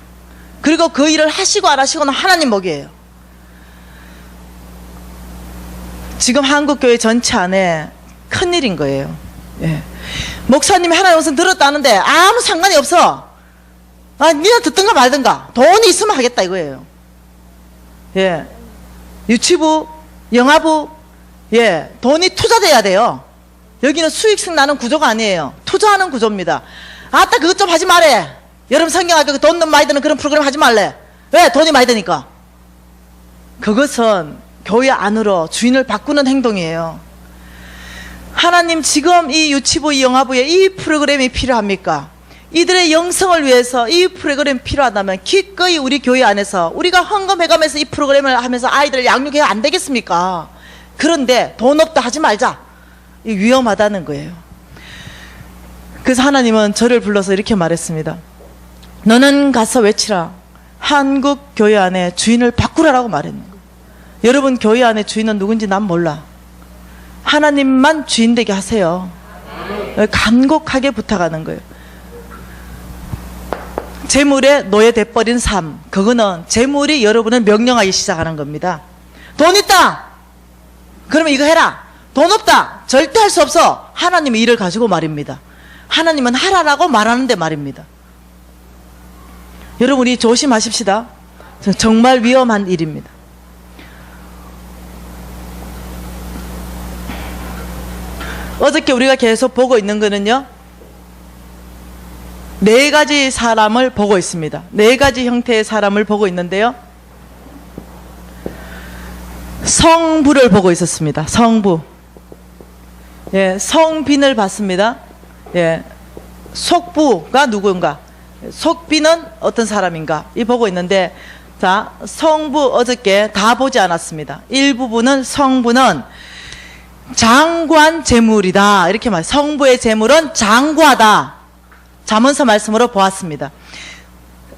그리고 그 일을 하시고 안 하시고는 하나님 목이에요. 지금 한국교회 전체 안에 큰일인 거예요. 예. 목사님이 하나님 음성 들었다는데 아무 상관이 없어. 아, 니가 듣든가 말든가. 돈이 있으면 하겠다 이거예요. 예. 유치부, 영화부, 예. 돈이 투자돼야 돼요. 여기는 수익성 나는 구조가 아니에요. 투자하는 구조입니다. 아따, 그것 좀 하지 말래. 여러분 성경학교 돈 너무 많이 드는 그런 프로그램 하지 말래. 왜? 돈이 많이 드니까. 그것은 교회 안으로 주인을 바꾸는 행동이에요. 하나님, 지금 이 유치부, 이 영화부에 이 프로그램이 필요합니까? 이들의 영성을 위해서 이 프로그램이 필요하다면 기꺼이 우리 교회 안에서 우리가 헌금해가면서 이 프로그램을 하면서 아이들을 양육해야 안 되겠습니까? 그런데 돈 없다 하지 말자. 이 위험하다는 거예요. 그래서 하나님은 저를 불러서 이렇게 말했습니다. 너는 가서 외치라. 한국 교회 안에 주인을 바꾸라라고 말했는 거예요. 여러분, 교회 안에 주인은 누군지 난 몰라. 하나님만 주인 되게 하세요. 간곡하게 부탁하는 거예요. 재물에 노예돼버린 삶, 그거는 재물이 여러분을 명령하기 시작하는 겁니다. 돈 있다! 그러면 이거 해라. 돈 없다! 절대 할 수 없어. 하나님의 일을 가지고 말입니다. 하나님은 하라라고 말하는데 말입니다. 여러분, 우리 조심하십시다. 정말 위험한 일입니다. 어저께 우리가 계속 보고 있는 거는요, 네 가지 사람을 보고 있습니다. 네 가지 형태의 사람을 보고 있는데요, 성부를 보고 있었습니다. 성부. 예, 성빈을 봤습니다. 예, 속부가 누군가, 속빈은 어떤 사람인가, 이 보고 있는데, 자, 성부 어저께 다 보지 않았습니다. 일부분은 성부는 장관 재물이다 이렇게 말. 성부의 재물은 장과다. 잠언서 말씀으로 보았습니다.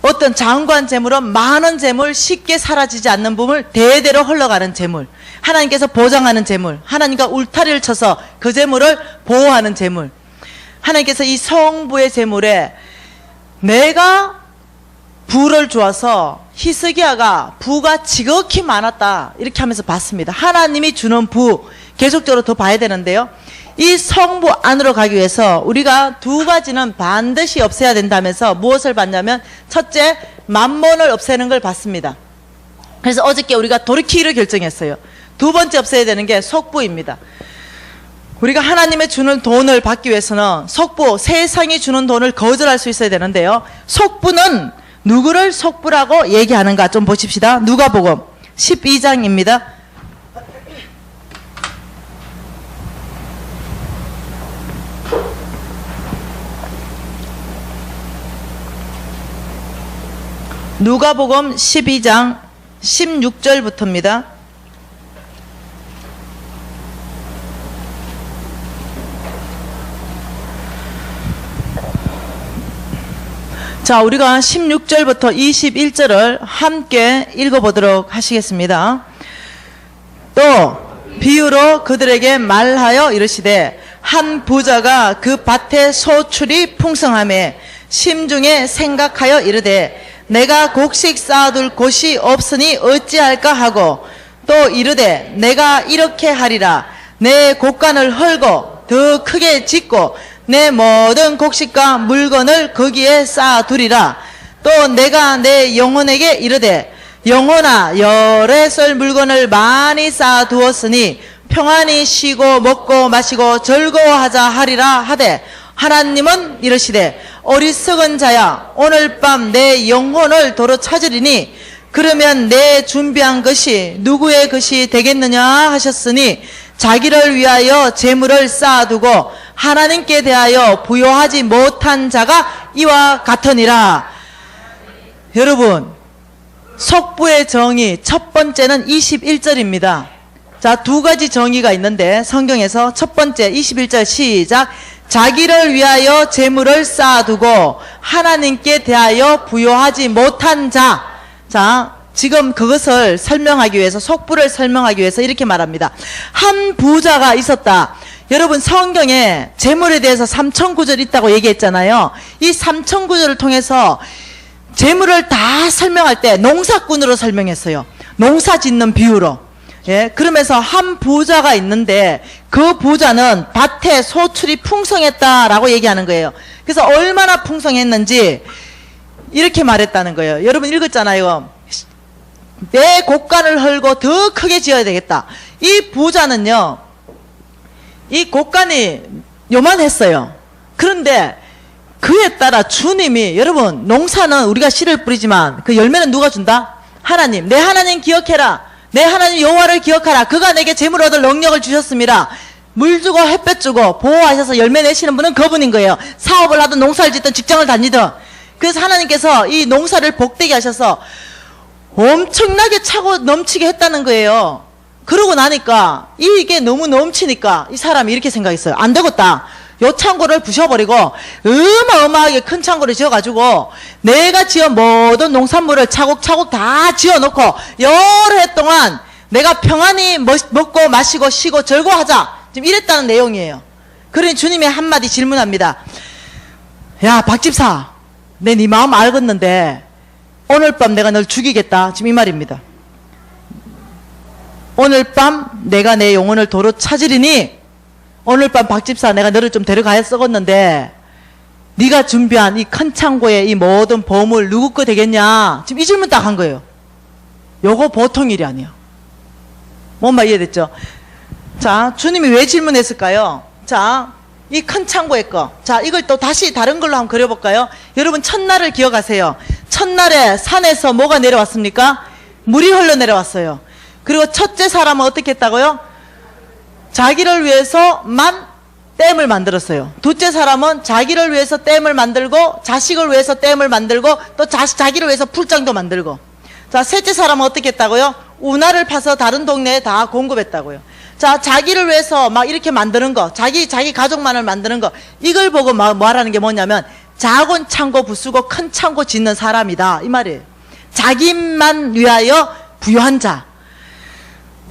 어떤 장관 재물은 많은 재물, 쉽게 사라지지 않는 부분을 대대로 흘러가는 재물, 하나님께서 보장하는 재물, 하나님과 울타리를 쳐서 그 재물을 보호하는 재물. 하나님께서 이 성부의 재물에 내가 부를 주어서 히스기야가 부가 지극히 많았다 이렇게 하면서 봤습니다. 하나님이 주는 부 계속적으로 더 봐야 되는데요, 이 성부 안으로 가기 위해서 우리가 두 가지는 반드시 없애야 된다면서 무엇을 봤냐면, 첫째, 만몬을 없애는 걸 봤습니다. 그래서 어저께 우리가 돌이키기를 결정했어요. 두 번째 없애야 되는 게 속부입니다. 우리가 하나님의 주는 돈을 받기 위해서는 속부, 세상이 주는 돈을 거절할 수 있어야 되는데요. 속부는 누구를 속부라고 얘기하는가 좀 보십시다. 누가복음 12장입니다. 누가복음 12장 16절부터입니다. 자, 우리가 16절부터 21절을 함께 읽어보도록 하시겠습니다. 또 비유로 그들에게 말하여 이르시되 한 부자가 그 밭에 소출이 풍성하매 심중에 생각하여 이르되 내가 곡식 쌓아둘 곳이 없으니 어찌할까 하고 또 이르되 내가 이렇게 하리라 내 곡간을 헐고 더 크게 짓고 내 모든 곡식과 물건을 거기에 쌓아두리라. 또 내가 내 영혼에게 이르되 영혼아 열에 쏠 물건을 많이 쌓아두었으니 평안히 쉬고 먹고 마시고 즐거워하자 하리라 하되 하나님은 이르시되 어리석은 자야 오늘 밤 내 영혼을 도로 찾으리니 그러면 내 준비한 것이 누구의 것이 되겠느냐 하셨으니 자기를 위하여 재물을 쌓아두고 하나님께 대하여 부요하지 못한 자가 이와 같으니라. 여러분, 속부의 정의 첫 번째는 21절입니다. 자, 두 가지 정의가 있는데 성경에서 첫 번째 21절 시작. 자기를 위하여 재물을 쌓아두고 하나님께 대하여 부요하지 못한 자. 자, 지금 그것을 설명하기 위해서 속부를 설명하기 위해서 이렇게 말합니다. 한 부자가 있었다. 여러분 성경에 재물에 대해서 삼천구절 있다고 얘기했잖아요. 이 삼천구절을 통해서 재물을 다 설명할 때 농사꾼으로 설명했어요. 농사 짓는 비유로. 예, 그러면서 한 부자가 있는데 그 부자는 밭에 소출이 풍성했다라고 얘기하는 거예요. 그래서 얼마나 풍성했는지 이렇게 말했다는 거예요. 여러분 읽었잖아요. 내 곡간을 헐고 더 크게 지어야 되겠다. 이 부자는요, 이 곡간이 요만했어요. 그런데 그에 따라 주님이, 여러분 농사는 우리가 씨를 뿌리지만 그 열매는 누가 준다? 하나님. 내 하나님 기억해라. 내 하나님 여호와를 기억하라. 그가 내게 재물 얻을 능력을 주셨습니다. 물 주고 햇볕 주고 보호하셔서 열매 내시는 분은 그분인 거예요. 사업을 하든 농사를 짓든 직장을 다니든. 그래서 하나님께서 이 농사를 복되게 하셔서 엄청나게 차고 넘치게 했다는 거예요. 그러고 나니까 이게 너무 넘치니까 이 사람이 이렇게 생각했어요. 안 되겠다. 요 창고를 부셔버리고 어마어마하게 큰 창고를 지어가지고 내가 지은 모든 농산물을 차곡차곡 다 지어놓고 여러 해 동안 내가 평안히 먹고 마시고 쉬고 즐거워하자. 지금 이랬다는 내용이에요. 그러니 주님이 한마디 질문합니다. 야, 박집사, 내 네 마음 알겠는데 오늘 밤 내가 널 죽이겠다. 지금 이 말입니다. 오늘 밤 내가 내 영혼을 도로 찾으리니 오늘 밤 박집사 내가 너를 좀 데려가야 썩었는데 네가 준비한 이 큰 창고에 이 모든 보물 누구 거 되겠냐. 지금 이 질문 딱 한 거예요. 요거 보통 일이 아니에요. 뭔 말 이해됐죠? 자, 주님이 왜 질문했을까요? 자, 이 큰 창고의 거. 자, 이걸 또 다시 다른 걸로 한번 그려볼까요? 여러분 첫날을 기억하세요. 첫날에 산에서 뭐가 내려왔습니까? 물이 흘러내려왔어요. 그리고 첫째 사람은 어떻게 했다고요? 자기를 위해서만 댐을 만들었어요. 둘째 사람은 자기를 위해서 댐을 만들고 자식을 위해서 댐을 만들고 또 자기를 위해서 풀장도 만들고. 자, 셋째 사람은 어떻게 했다고요? 운하를 파서 다른 동네에 다 공급했다고요. 자, 자기를 위해서 막 이렇게 만드는 거, 자기 가족만을 만드는 거, 이걸 보고 말하는 게 뭐냐면 작은 창고 부수고 큰 창고 짓는 사람이다 이 말이에요. 자기만 위하여 부유한 자.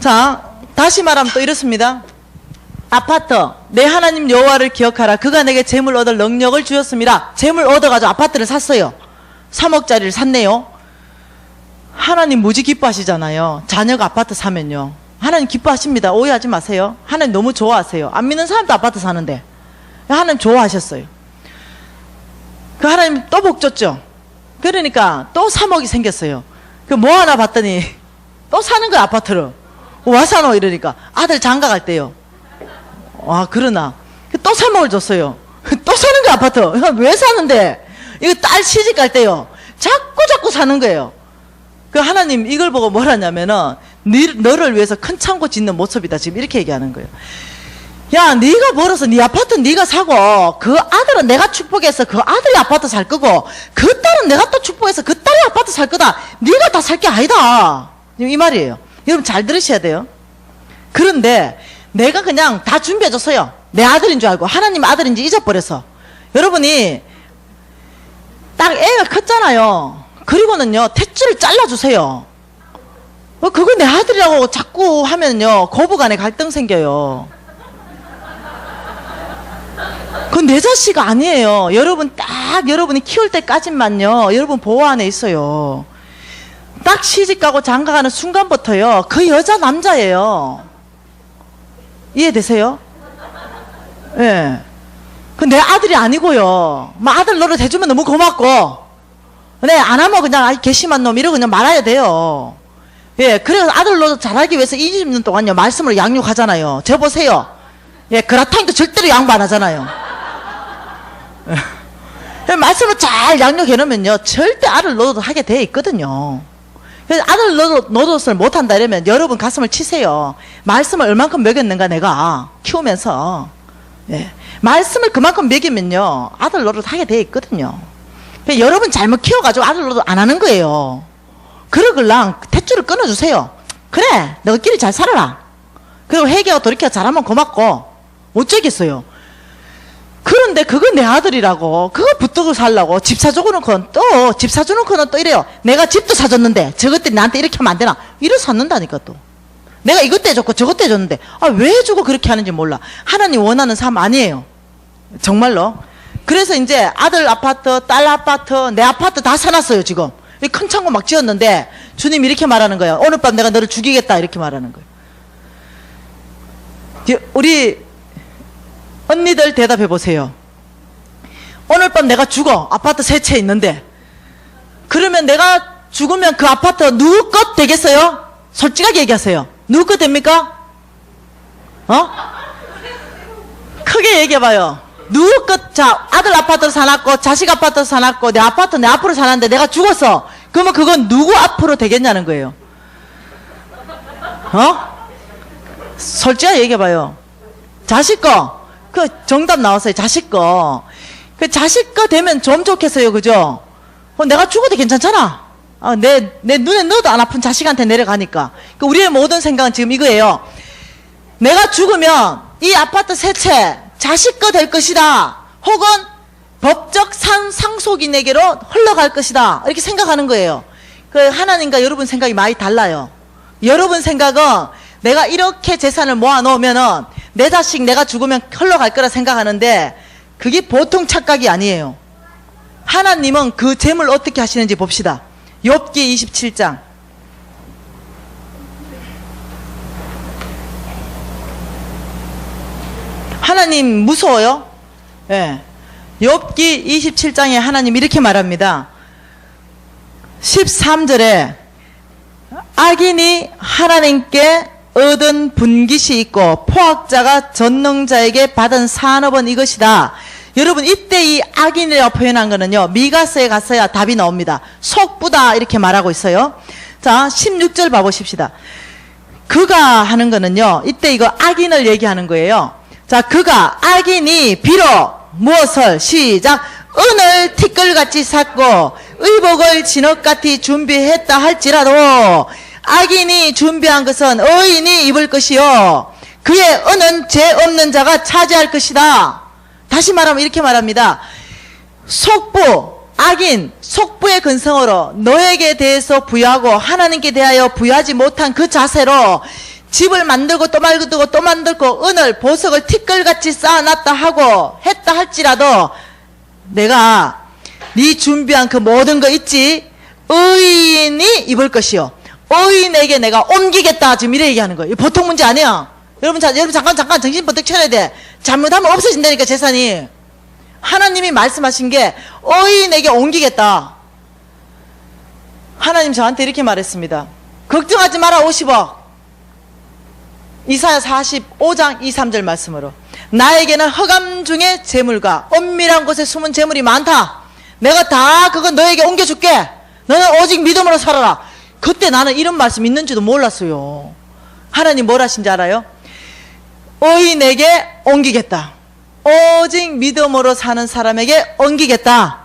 자, 다시 말하면 또 이렇습니다. 아파트, 내 하나님 여호와를 기억하라. 그가 내게 재물 얻을 능력을 주셨습니다. 재물 얻어가지고 아파트를 샀어요. 3억짜리를 샀네요. 하나님 무지 기뻐하시잖아요. 자녀가 아파트 사면요. 하나님 기뻐하십니다. 오해하지 마세요. 하나님 너무 좋아하세요. 안 믿는 사람도 아파트 사는데 하나님 좋아하셨어요. 그 하나님 또 복 줬죠. 그러니까 또 3억이 생겼어요. 그 뭐 하나 봤더니 또 사는 거야 아파트를. 와 사노 이러니까 아들 장가 갈 때요. 아, 그러나. 또 3억을 줬어요. 또 사는 거야, 아파트. 왜 사는데? 이거 딸 시집 갈 때요. 자꾸 사는 거예요. 그 하나님 이걸 보고 뭐라냐면은, 너를 위해서 큰 창고 짓는 모습이다. 지금 이렇게 얘기하는 거예요. 야, 네가 벌어서 네 아파트 네가 사고, 그 아들은 내가 축복해서 그 아들이 아파트 살 거고, 그 딸은 내가 또 축복해서 그 딸이 아파트 살 거다. 네가 다 살 게 아니다. 이 말이에요. 여러분 잘 들으셔야 돼요. 그런데 내가 그냥 다 준비해줬어요. 내 아들인 줄 알고. 하나님 아들인지 잊어버려서. 여러분이 딱 애가 컸잖아요. 그리고는요, 탯줄을 잘라주세요. 그거 내 아들이라고 자꾸 하면요, 고부간에 갈등 생겨요. 그건 내 자식 아니에요. 여러분 딱 여러분이 키울 때까지만요, 여러분 보호 안에 있어요. 딱 시집가고 장가가는 순간부터요, 그 여자 남자예요. 이해되세요? 예. 네. 그 내 아들이 아니고요. 뭐 아들 노릇 해주면 너무 고맙고, 네, 안 하면 그냥 아이 괘씸한 놈 이러고 그냥 말아야 돼요. 예, 그래서 아들 노릇 잘하기 위해서 20년 동안요, 말씀으로 양육하잖아요. 저 보세요. 예, 그라탕도 절대로 양보 안 하잖아요. 예, 말씀을 잘 양육해 놓으면요, 절대 아들 노릇 하게 돼 있거든요. 그래서 아들 노릇을 못한다 이러면 여러분 가슴을 치세요. 말씀을 얼만큼 먹였는가 내가 키우면서. 예. 말씀을 그만큼 먹이면요, 아들 노릇 하게 돼 있거든요. 여러분 잘못 키워가지고 아들 노릇 안 하는 거예요. 그러글랑 탯줄을 끊어주세요. 그래, 너희끼리 잘 살아라. 그리고 회개하고 돌이켜 잘하면 고맙고 어쩌겠어요. 그런데 그거 내 아들이라고 그거 붙들고 살라고 집 사주고는 또 집 사주는 거는 또 이래요. 내가 집도 사줬는데 저것들이 나한테 이렇게 하면 안 되나, 이래 샀는다니까. 또 내가 이것 떼줬고 저것 떼줬는데, 아, 왜 주고 그렇게 하는지 몰라. 하나님 원하는 삶 아니에요, 정말로. 그래서 이제 아들 아파트, 딸 아파트, 내 아파트 다 사놨어요. 지금 이 큰 창고 막 지었는데 주님 이렇게 말하는 거예요. 오늘 밤 내가 너를 죽이겠다, 이렇게 말하는 거예요. 우리 언니들 대답해 보세요. 오늘 밤 내가 죽어. 아파트 세 채 있는데, 그러면 내가 죽으면 그 아파트 누구 것 되겠어요? 솔직하게 얘기하세요. 누구 것 됩니까? 크게 얘기해봐요. 누구 것. 자, 아들 아파트를 사놨고 자식 아파트를 사놨고 내 아파트 내 앞으로 사놨는데 내가 죽었어. 그러면 그건 누구 앞으로 되겠냐는 거예요. 솔직하게 얘기해봐요. 자식 거. 그 정답 나왔어요. 자식 거. 그 자식 거 되면 좀 좋겠어요, 그죠? 내가 죽어도 괜찮잖아. 내 눈에 넣어도 안 아픈 자식한테 내려가니까. 그 우리의 모든 생각은 지금 이거예요. 내가 죽으면 이 아파트 세 채 자식 거 될 것이다, 혹은 법적 상속인에게로 흘러갈 것이다, 이렇게 생각하는 거예요. 그 하나님과 여러분 생각이 많이 달라요. 여러분 생각은 내가 이렇게 재산을 모아놓으면은 내 자식 내가 죽으면 흘러갈 거라 생각하는데, 그게 보통 착각이 아니에요. 하나님은 그 재물 어떻게 하시는지 봅시다. 욥기 27장. 하나님 무서워요? 예. 욥기 27장에 하나님 이렇게 말합니다. 13절에 악인이 하나님께 얻은 분깃이 있고 포악자가 전능자에게 받은 산업은 이것이다. 여러분, 이때 이 악인이라고 표현한 거는요, 미가서에 갔어야 답이 나옵니다. 속부다 이렇게 말하고 있어요. 자, 16절 봐보십시다. 그가 하는 거는요, 이때 이거 악인을 얘기하는 거예요. 자, 그가 악인이 비록 무엇을 시작 은을 티끌같이 샀고 의복을 진흙같이 준비했다 할지라도 악인이 준비한 것은 의인이 입을 것이요 그의 은은 죄 없는 자가 차지할 것이다. 다시 말하면 이렇게 말합니다. 속부, 악인, 속부의 근성으로 너에게 대해서 부여하고 하나님께 대하여 부여하지 못한 그 자세로 집을 만들고 또 만들고 또 만들고 은을 보석을 티끌같이 쌓아놨다 하고 했다 할지라도 내가 네 준비한 그 모든 거 있지, 의인이 입을 것이요 의인에게 내가 옮기겠다. 지금 이래 얘기하는 거예요. 보통 문제 아니야. 여러분 잠깐 정신 번뜩 차려야 돼. 잘못하면 없어진다니까, 재산이. 하나님이 말씀하신 게 의인에게 옮기겠다. 하나님 저한테 이렇게 말했습니다. 걱정하지 마라, 50억. 이사야 45장 2, 3절 말씀으로. 나에게는 허감 중에 재물과 엄밀한 곳에 숨은 재물이 많다. 내가 다 그거 너에게 옮겨줄게. 너는 오직 믿음으로 살아라. 그때 나는 이런 말씀 있는지도 몰랐어요. 하나님 뭘 하신지 알아요? 의인에게 옮기겠다. 오직 믿음으로 사는 사람에게 옮기겠다.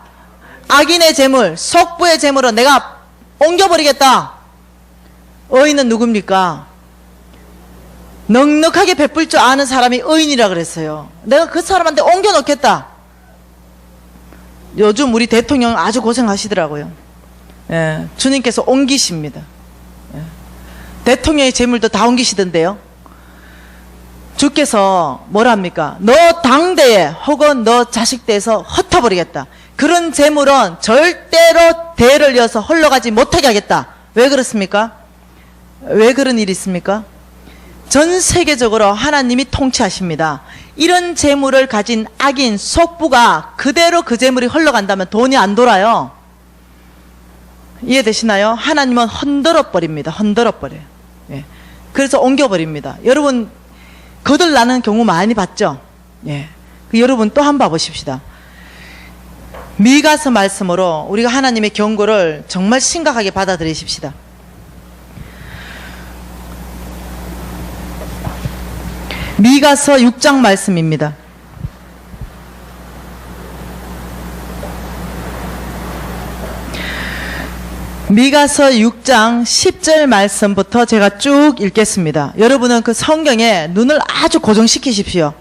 악인의 재물, 속부의 재물은 내가 옮겨버리겠다. 의인은 누굽니까? 넉넉하게 베풀 줄 아는 사람이 의인이라 그랬어요. 내가 그 사람한테 옮겨놓겠다. 요즘 우리 대통령 아주 고생하시더라고요. 예, 주님께서 옮기십니다. 예. 대통령의 재물도 다 옮기시던데요. 주께서 뭐랍니까? 너 당대에 혹은 너 자식대에서 흩어버리겠다. 그런 재물은 절대로 대를 이어서 흘러가지 못하게 하겠다. 왜 그렇습니까? 왜 그런 일이 있습니까? 전 세계적으로 하나님이 통치하십니다. 이런 재물을 가진 악인 속부가 그대로 그 재물이 흘러간다면 돈이 안 돌아요. 이해되시나요? 하나님은 흔들어 버립니다. 흔들어 버려요. 예. 그래서 옮겨버립니다. 여러분 거들나는 경우 많이 봤죠? 예. 여러분 또 한 번 봐보십시다. 미가서 말씀으로 우리가 하나님의 경고를 정말 심각하게 받아들이십시다. 미가서 6장 말씀입니다. 미가서 6장 10절 말씀부터 제가 쭉 읽겠습니다. 여러분은 그 성경에 눈을 아주 고정시키십시오.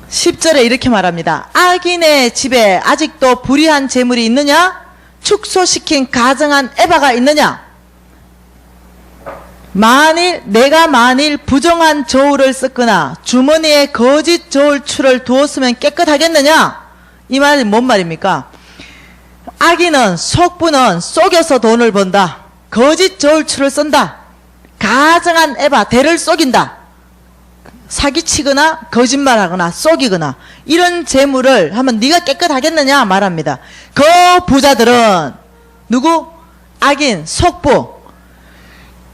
10절에 이렇게 말합니다. 악인의 집에 아직도 불의한 재물이 있느냐? 축소시킨 가증한 에바가 있느냐? 내가 만일 부정한 저울을 썼거나 주머니에 거짓 저울추를 두었으면 깨끗하겠느냐? 이 말이 뭔 말입니까? 악인은 속부는 속여서 돈을 번다. 거짓 저울추를 쓴다. 가증한 에바 대를 속인다. 사기치거나 거짓말하거나 속이거나 이런 재물을 하면 네가 깨끗하겠느냐 말합니다. 그 부자들은 누구? 악인 속부.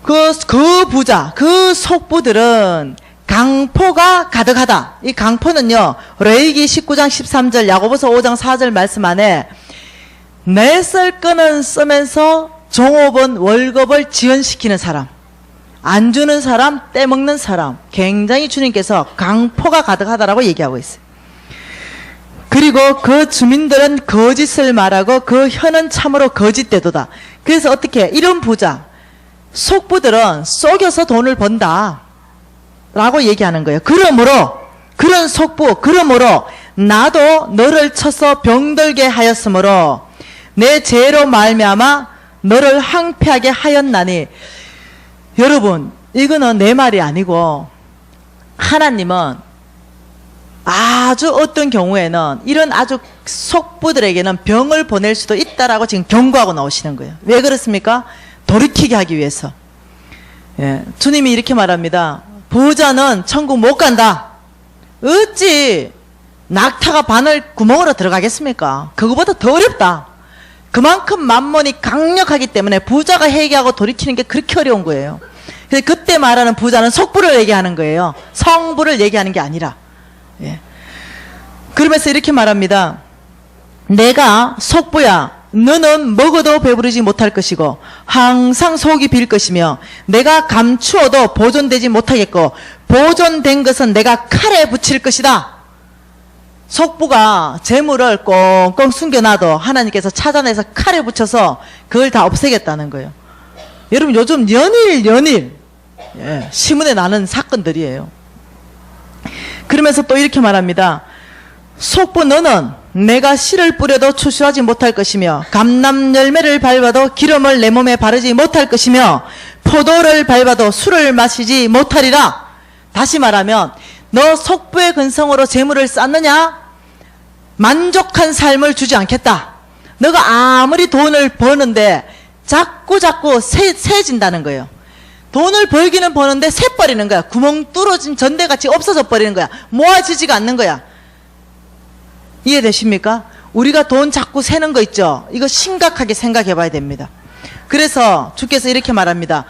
그 부자, 그 속부들은 강포가 가득하다. 이 강포는요, 레위기 19장 13절, 야고보서 5장 4절 말씀 안에 내 쓸 거는 쓰면서 종업원 월급을 지연시키는 사람, 안 주는 사람, 떼먹는 사람, 굉장히 주님께서 강포가 가득하다라고 얘기하고 있어요. 그리고 그 주민들은 거짓을 말하고 그 혀는 참으로 거짓되도다. 그래서 어떻게 이런 부자, 속부들은 속여서 돈을 번다 라고 얘기하는 거예요. 그러므로 그런 속부, 그러므로 나도 너를 쳐서 병들게 하였으므로 내 죄로 말미암아 너를 항폐하게 하였나니. 여러분, 이거는 내 말이 아니고 하나님은 아주 어떤 경우에는 이런 아주 속부들에게는 병을 보낼 수도 있다라고 지금 경고하고 나오시는 거예요. 왜 그렇습니까? 돌이키게 하기 위해서. 예, 주님이 이렇게 말합니다. 부자는 천국 못 간다. 어찌 낙타가 바늘 구멍으로 들어가겠습니까? 그거보다 더 어렵다. 그만큼 만몬이 강력하기 때문에 부자가 회개하고 돌이키는 게 그렇게 어려운 거예요. 그래서 그때 말하는 부자는 속부를 얘기하는 거예요. 성부를 얘기하는 게 아니라. 예. 그러면서 이렇게 말합니다. 내가 속부야, 너는 먹어도 배부르지 못할 것이고 항상 속이 빌 것이며 내가 감추어도 보존되지 못하겠고 보존된 것은 내가 칼에 붙일 것이다. 속부가 재물을 꽁꽁 숨겨놔도 하나님께서 찾아내서 칼에 붙여서 그걸 다 없애겠다는 거예요. 여러분 요즘 연일 예, 신문에 나는 사건들이에요. 그러면서 또 이렇게 말합니다. 속부 너는 내가 씨를 뿌려도 추수하지 못할 것이며 감람 열매를 밟아도 기름을 내 몸에 바르지 못할 것이며 포도를 밟아도 술을 마시지 못하리라. 다시 말하면 너 속부의 근성으로 재물을 쌓느냐? 만족한 삶을 주지 않겠다. 너가 아무리 돈을 버는데 자꾸 새진다는 거예요. 돈을 벌기는 버는데 새버리는 거야. 구멍 뚫어진 전대같이 없어져 버리는 거야. 모아지지가 않는 거야. 이해되십니까? 우리가 돈 자꾸 새는 거 있죠? 이거 심각하게 생각해 봐야 됩니다. 그래서 주께서 이렇게 말합니다.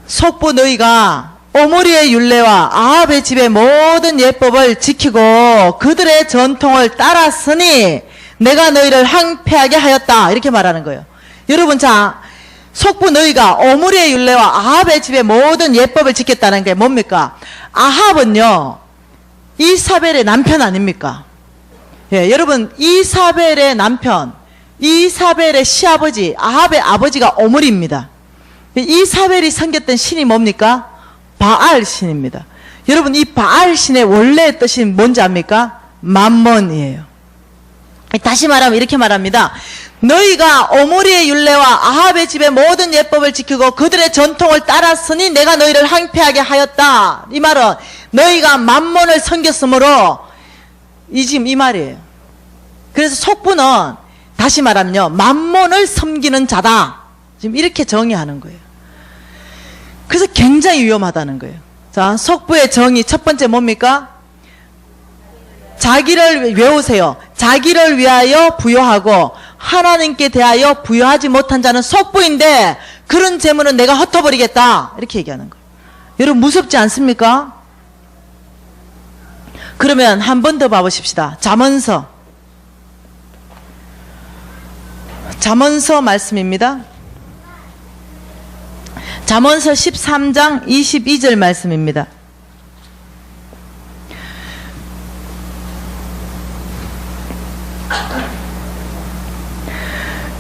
속보 너희가 오므리의 율례와 아합의 집의 모든 예법을 지키고 그들의 전통을 따랐으니 내가 너희를 항폐하게 하였다. 이렇게 말하는 거예요. 여러분, 자, 속부 너희가 오므리의 율례와 아합의 집의 모든 예법을 지켰다는 게 뭡니까? 아합은요, 이사벨의 남편 아닙니까? 예, 여러분, 이사벨의 남편, 이사벨의 시아버지, 아합의 아버지가 오므리입니다. 이사벨이 섬겼던 신이 뭡니까? 바알 신입니다. 여러분, 이 바알 신의 원래의 뜻이 뭔지 압니까? 맘몬이에요. 다시 말하면 이렇게 말합니다. 너희가 오므리의 율례와 아합의 집의 모든 예법을 지키고 그들의 전통을 따랐으니 내가 너희를 항폐하게 하였다. 이 말은 너희가 맘몬을 섬겼으므로 지금 이 말이에요. 그래서 속부는 다시 말하면요, 맘몬을 섬기는 자다. 지금 이렇게 정의하는 거예요. 그래서 굉장히 위험하다는 거예요. 자, 속부의 정의 첫 번째 뭡니까? 자기를 외우세요. 자기를 위하여 부여하고 하나님께 대하여 부여하지 못한 자는 속부인데 그런 재물은 내가 흩어버리겠다. 이렇게 얘기하는 거예요. 여러분, 무섭지 않습니까? 그러면 한 번 더 봐보십시다. 잠언서 말씀입니다. 잠언서 13장 22절 말씀입니다.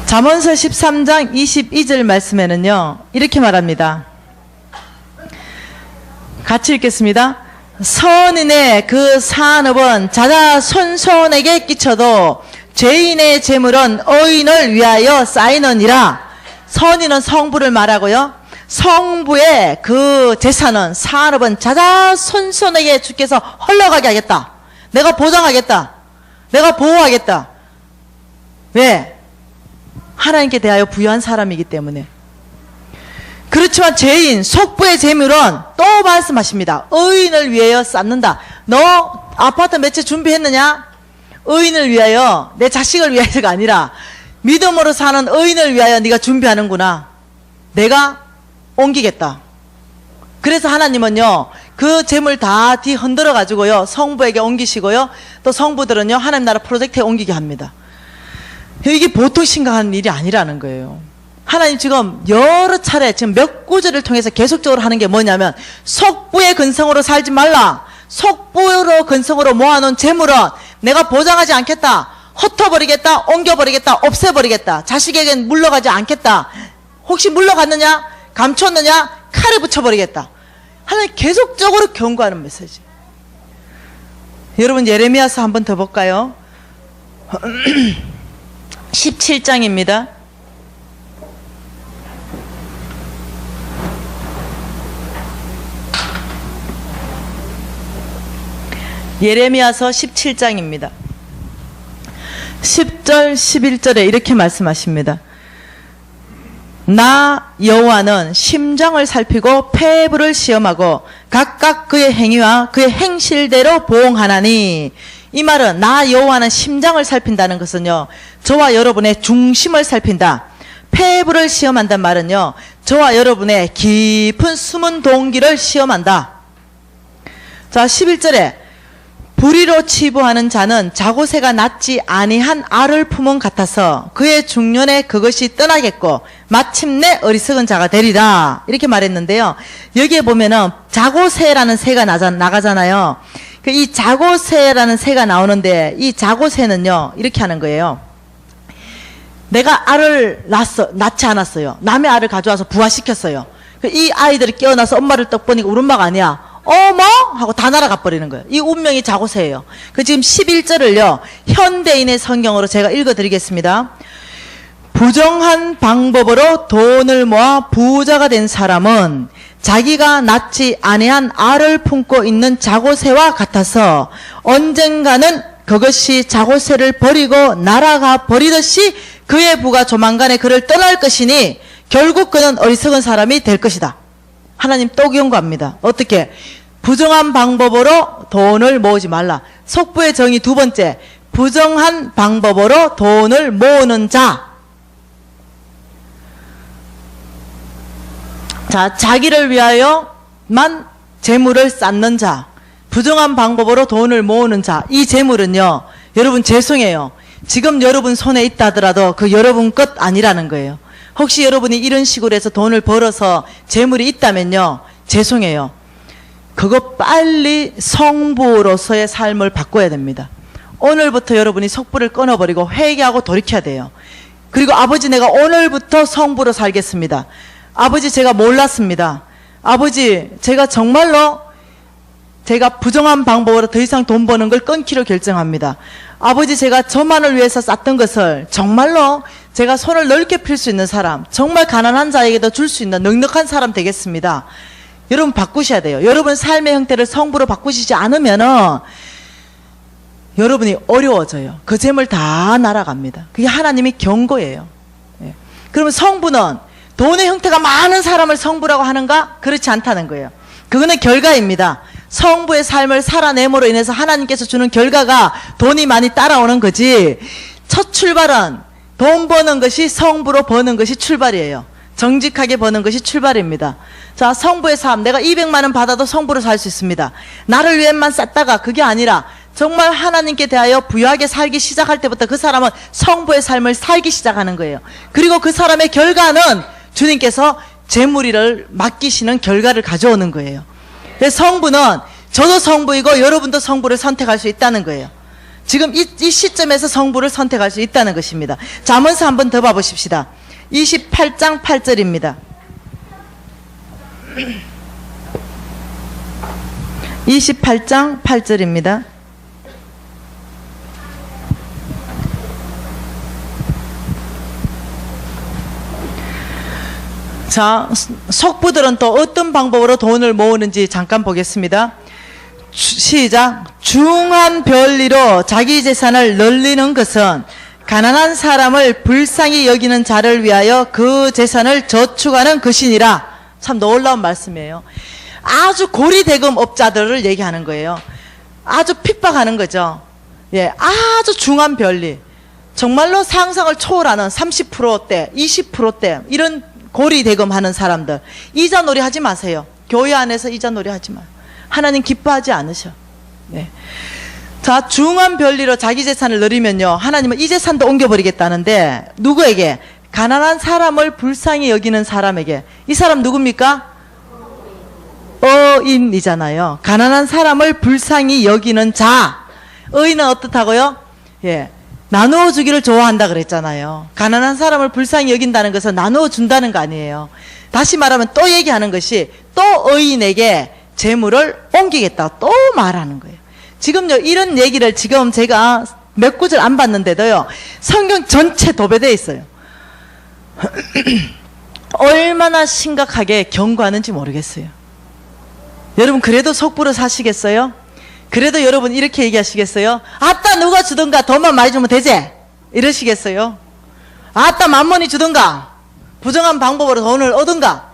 잠언서 13장 22절 말씀에는요, 이렇게 말합니다. 같이 읽겠습니다. 선인의 그 산업은 자자손손에게 끼쳐도 죄인의 재물은 의인을 위하여 쌓이느니라. 선인은 성부를 말하고요, 성부의 그 재산은, 산업은 자자손손에게 주께서 흘러가게 하겠다. 내가 보장하겠다. 내가 보호하겠다. 왜? 하나님께 대하여 부여한 사람이기 때문에. 그렇지만 죄인, 속부의 재물은 또 말씀하십니다. 의인을 위하여 쌓는다. 너 아파트 몇 채 준비했느냐? 의인을 위하여, 내 자식을 위하여가 아니라 믿음으로 사는 의인을 위하여 네가 준비하는구나. 내가 옮기겠다. 그래서 하나님은요, 그 재물 다 흔들어 가지고요, 성부에게 옮기시고요, 또 성부들은요, 하나님 나라 프로젝트에 옮기게 합니다. 이게 보통 심각한 일이 아니라는 거예요. 하나님 지금 여러 차례, 지금 몇 구절을 통해서 계속적으로 하는 게 뭐냐면, 속부의 근성으로 살지 말라. 속부로 근성으로 모아놓은 재물은 내가 보장하지 않겠다. 흩어버리겠다. 옮겨버리겠다. 없애버리겠다. 자식에겐 물러가지 않겠다. 혹시 물러갔느냐? 감췄느냐? 칼에 붙여버리겠다. 하나님 계속적으로 경고하는 메시지. 여러분, 예레미야서 한 번 더 볼까요? 17장입니다. 예레미야서 17장입니다. 10절 11절에 이렇게 말씀하십니다. 나 여호와는 심장을 살피고 폐부를 시험하고 각각 그의 행위와 그의 행실대로 보응하나니. 이 말은 나 여호와는 심장을 살핀다는 것은요, 저와 여러분의 중심을 살핀다. 폐부를 시험한다는 말은요, 저와 여러분의 깊은 숨은 동기를 시험한다. 자, 11절에 불의로 치부하는 자는 자고새가 낳지 아니한 알을 품은 같아서 그의 중년에 그것이 떠나겠고 마침내 어리석은 자가 되리라. 이렇게 말했는데요, 여기에 보면은 자고새라는 새가 나가잖아요. 이 자고새라는 새가 나오는데, 이 자고새는요, 이렇게 하는 거예요. 내가 알을 낳지 않았어요. 남의 알을 가져와서 부화시켰어요. 이 아이들이 깨어나서 엄마를 딱 보니까 우리 엄마가 아니야. 어머? 하고 다 날아가 버리는 거예요. 이 운명이 자고새예요. 지금 11절을요, 현대인의 성경으로 제가 읽어드리겠습니다. 부정한 방법으로 돈을 모아 부자가 된 사람은 자기가 낳지 아니한 알을 품고 있는 자고새와 같아서 언젠가는 그것이 자고새를 버리고 날아가 버리듯이 그의 부가 조만간에 그를 떠날 것이니 결국 그는 어리석은 사람이 될 것이다. 하나님 또 경고합니다. 어떻게? 부정한 방법으로 돈을 모으지 말라. 속부의 정의 두 번째, 부정한 방법으로 돈을 모으는 자. 자, 자기를 위하여만 재물을 쌓는 자, 부정한 방법으로 돈을 모으는 자, 이 재물은요, 여러분 죄송해요. 지금 여러분 손에 있다 하더라도 그 여러분 것 아니라는 거예요. 혹시 여러분이 이런 식으로 해서 돈을 벌어서 재물이 있다면요, 죄송해요. 그거 빨리 성부로서의 삶을 바꿔야 됩니다. 오늘부터 여러분이 속부를 끊어버리고 회개하고 돌이켜야 돼요. 그리고 아버지, 내가 오늘부터 성부로 살겠습니다. 아버지, 제가 몰랐습니다. 아버지, 제가 정말로 제가 부정한 방법으로 더 이상 돈 버는 걸 끊기로 결정합니다. 아버지, 제가 저만을 위해서 쌌던 것을 정말로 제가 손을 넓게 펼 수 있는 사람, 정말 가난한 자에게도 줄 수 있는 넉넉한 사람 되겠습니다. 여러분 바꾸셔야 돼요. 여러분 삶의 형태를 성부로 바꾸시지 않으면은 여러분이 어려워져요. 그 재물 다 날아갑니다. 그게 하나님이 경고예요. 예. 그러면 성부는 돈의 형태가 많은 사람을 성부라고 하는가? 그렇지 않다는 거예요. 그거는 결과입니다. 성부의 삶을 살아냄으로 인해서 하나님께서 주는 결과가 돈이 많이 따라오는 거지, 첫 출발은 돈 버는 것이 성부로 버는 것이 출발이에요. 정직하게 버는 것이 출발입니다. 자, 성부의 삶, 내가 200만 원 받아도 성부로 살 수 있습니다. 나를 위해만 쌌다가 그게 아니라 정말 하나님께 대하여 부유하게 살기 시작할 때부터 그 사람은 성부의 삶을 살기 시작하는 거예요. 그리고 그 사람의 결과는 주님께서 재물을 맡기시는 결과를 가져오는 거예요. 그래서 성부는 저도 성부이고 여러분도 성부를 선택할 수 있다는 거예요. 지금 이 시점에서 성부를 선택할 수 있다는 것입니다. 잠언서 한번 더 봐보십시다. 28장 8절입니다. 28장 8절입니다. 자, 속부들은 또 어떤 방법으로 돈을 모으는지 잠깐 보겠습니다. 시작. 중한 별리로 자기 재산을 늘리는 것은 가난한 사람을 불쌍히 여기는 자를 위하여 그 재산을 저축하는 것이니라. 참 놀라운 말씀이에요. 아주 고리대금 업자들을 얘기하는 거예요. 아주 핍박하는 거죠. 예, 아주 중한 별리, 정말로 상상을 초월하는 30%대, 20%대 이런 고리대금 하는 사람들, 이자놀이 하지 마세요. 교회 안에서 이자놀이 하지 마요. 하나님 기뻐하지 않으셔. 네. 자, 중한 별리로 자기 재산을 늘리면요, 하나님은 이 재산도 옮겨버리겠다는데, 누구에게? 가난한 사람을 불쌍히 여기는 사람에게. 이 사람 누굽니까? 어인이잖아요. 가난한 사람을 불쌍히 여기는 자. 의인은 어떻다고요? 예, 나누어 주기를 좋아한다 그랬잖아요. 가난한 사람을 불쌍히 여긴다는 것은 나누어 준다는 거 아니에요. 다시 말하면 또 얘기하는 것이, 또 의인에게 재물을 옮기겠다 또 말하는 거예요. 지금요, 이런 얘기를 지금 제가 몇 구절 안 봤는데도요, 성경 전체 도배되어 있어요. 얼마나 심각하게 경고하는지 모르겠어요. 여러분, 그래도 속부로 사시겠어요? 그래도 여러분 이렇게 얘기하시겠어요? 아따 누가 주든가 돈만 많이 주면 되지? 이러시겠어요? 아따 만mon이 주든가 부정한 방법으로 돈을 얻은가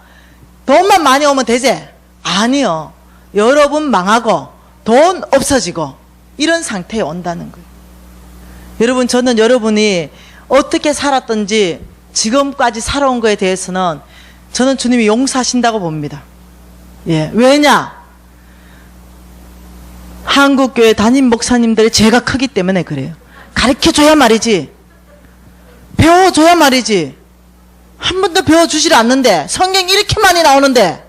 돈만 많이 오면 되지? 아니요. 여러분 망하고 돈 없어지고 이런 상태에 온다는 거예요. 여러분, 저는 여러분이 어떻게 살았던지 지금까지 살아온 거에 대해서는 저는 주님이 용서하신다고 봅니다. 예, 왜냐? 한국교회 담임 목사님들의 죄가 크기 때문에 그래요. 가르쳐줘야 말이지, 배워줘야 말이지, 한 번도 배워주질 않는데 성경 이렇게 많이 나오는데.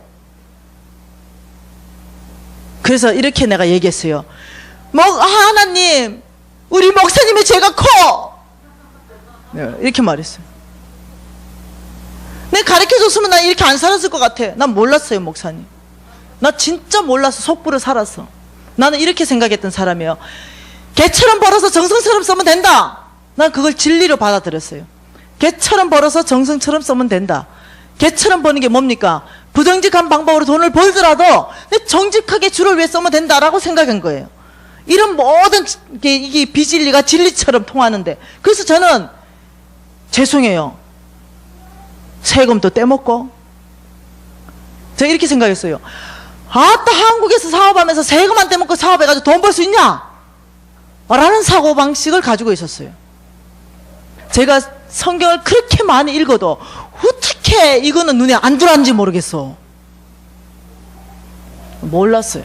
그래서 이렇게 내가 얘기했어요. 하나님, 우리 목사님의 죄가 커, 이렇게 말했어요. 내가 가르쳐줬으면 난 이렇게 안 살았을 것 같아. 난 몰랐어요, 목사님. 나 진짜 몰라서 속부로 살았어. 나는 이렇게 생각했던 사람이에요. 개처럼 벌어서 정성처럼 쓰면 된다. 난 그걸 진리로 받아들였어요. 개처럼 벌어서 정성처럼 쓰면 된다. 개처럼 버는 게 뭡니까? 부정직한 방법으로 돈을 벌더라도 정직하게 주를 위해 쓰면 된다라고 생각한 거예요. 이런 모든 이게 비진리가 진리처럼 통하는데, 그래서 저는 죄송해요, 세금도 떼먹고. 제가 이렇게 생각했어요. 아따, 한국에서 사업하면서 세금 안 떼먹고 사업해가지고 돈 벌 수 있냐? 라는 사고방식을 가지고 있었어요. 제가 성경을 그렇게 많이 읽어도 어떻게 이거는 눈에 안 들어왔는지 모르겠어. 몰랐어요.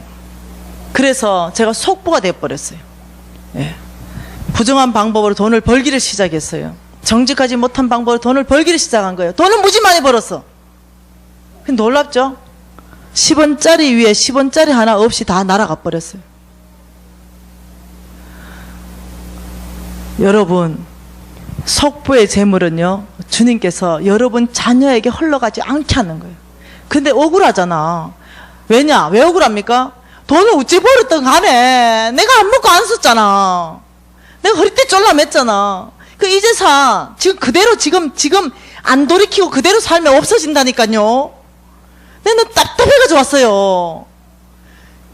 그래서 제가 속보가 돼버렸어요. 예. 부정한 방법으로 돈을 벌기를 시작했어요. 정직하지 못한 방법으로 돈을 벌기를 시작한 거예요. 돈을 무지 많이 벌었어. 근데 놀랍죠? 10원짜리 위에 10원짜리 하나 없이 다 날아가 버렸어요. 여러분, 속부의 재물은요, 주님께서 여러분 자녀에게 흘러가지 않게 하는 거예요. 근데 억울하잖아. 왜냐? 왜 억울합니까? 돈을 어찌 벌었던 간에 내가 안 먹고 안 썼잖아. 내가 허리띠 쫄라맸잖아. 그 이 재산 지금 그대로 지금 안 돌이키고 그대로 살면 없어진다니까요. 내가 답답해가지고 왔어요.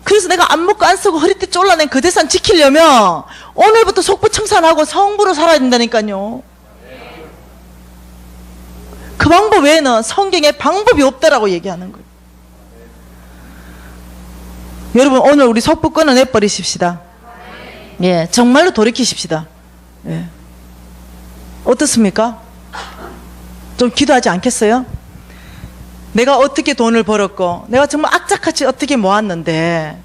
그래서 내가 안 먹고 안 쓰고 허리띠 쫄라낸 그 재산 지키려면 오늘부터 속부 청산하고 성부로 살아야 된다니까요. 그 방법 외에는 성경에 방법이 없다라고 얘기하는 거예요. 여러분, 오늘 우리 속부 끊어내버리십시다. 예, 정말로 돌이키십시다. 예. 어떻습니까? 좀 기도하지 않겠어요? 내가 어떻게 돈을 벌었고, 내가 정말 악착같이 어떻게 모았는데,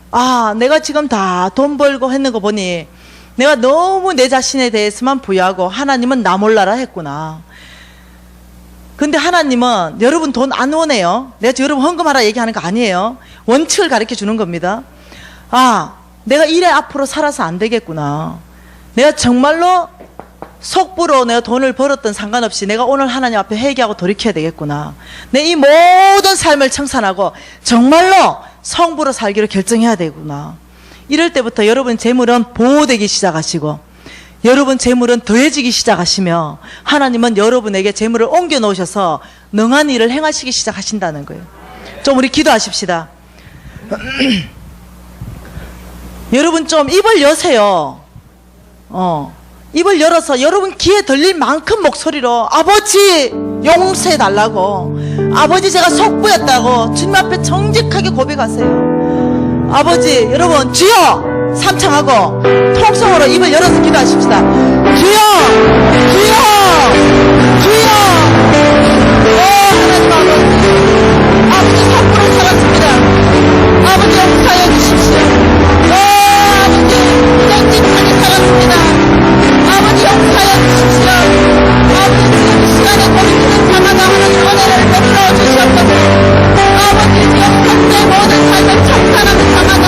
내가 지금 다 돈 벌고 했는 거 보니, 내가 너무 내 자신에 대해서만 부여하고, 하나님은 나 몰라라 했구나. 근데 하나님은 여러분 돈 안 원해요. 내가 지금 여러분 헌금하라 얘기하는 거 아니에요. 원칙을 가르쳐 주는 겁니다. 내가 이래 앞으로 살아서 안 되겠구나. 내가 정말로 속부로 내가 돈을 벌었던 상관없이 내가 오늘 하나님 앞에 회개하고 돌이켜야 되겠구나. 내 이 모든 삶을 청산하고 정말로 성부로 살기로 결정해야 되구나. 이럴 때부터 여러분 재물은 보호되기 시작하시고, 여러분 재물은 더해지기 시작하시며, 하나님은 여러분에게 재물을 옮겨 놓으셔서 능한 일을 행하시기 시작하신다는 거예요. 좀 우리 기도하십시다. 여러분 좀 입을 여세요. 입을 열어서 여러분 귀에 들릴 만큼 목소리로 아버지 용서해 달라고, 아버지 제가 속부였다고 주님 앞에 정직하게 고백하세요. 아버지, 여러분 주여 삼창하고 통성으로 입을 열어서 기도하십시다. 주여, 주여, 주여. 하나님 아버지 속부를 살았습니다. 아버지 용서해 주십시오. 아버지 정직하게 살았습니다. 아버지 용서해 주십시오. 아버지 지금 이 시간에 돌이키는 자마다 하나님 은혜를 베풀어 주시옵소서. 아버지 지금 현재 모든 삶을 청산하는 자마다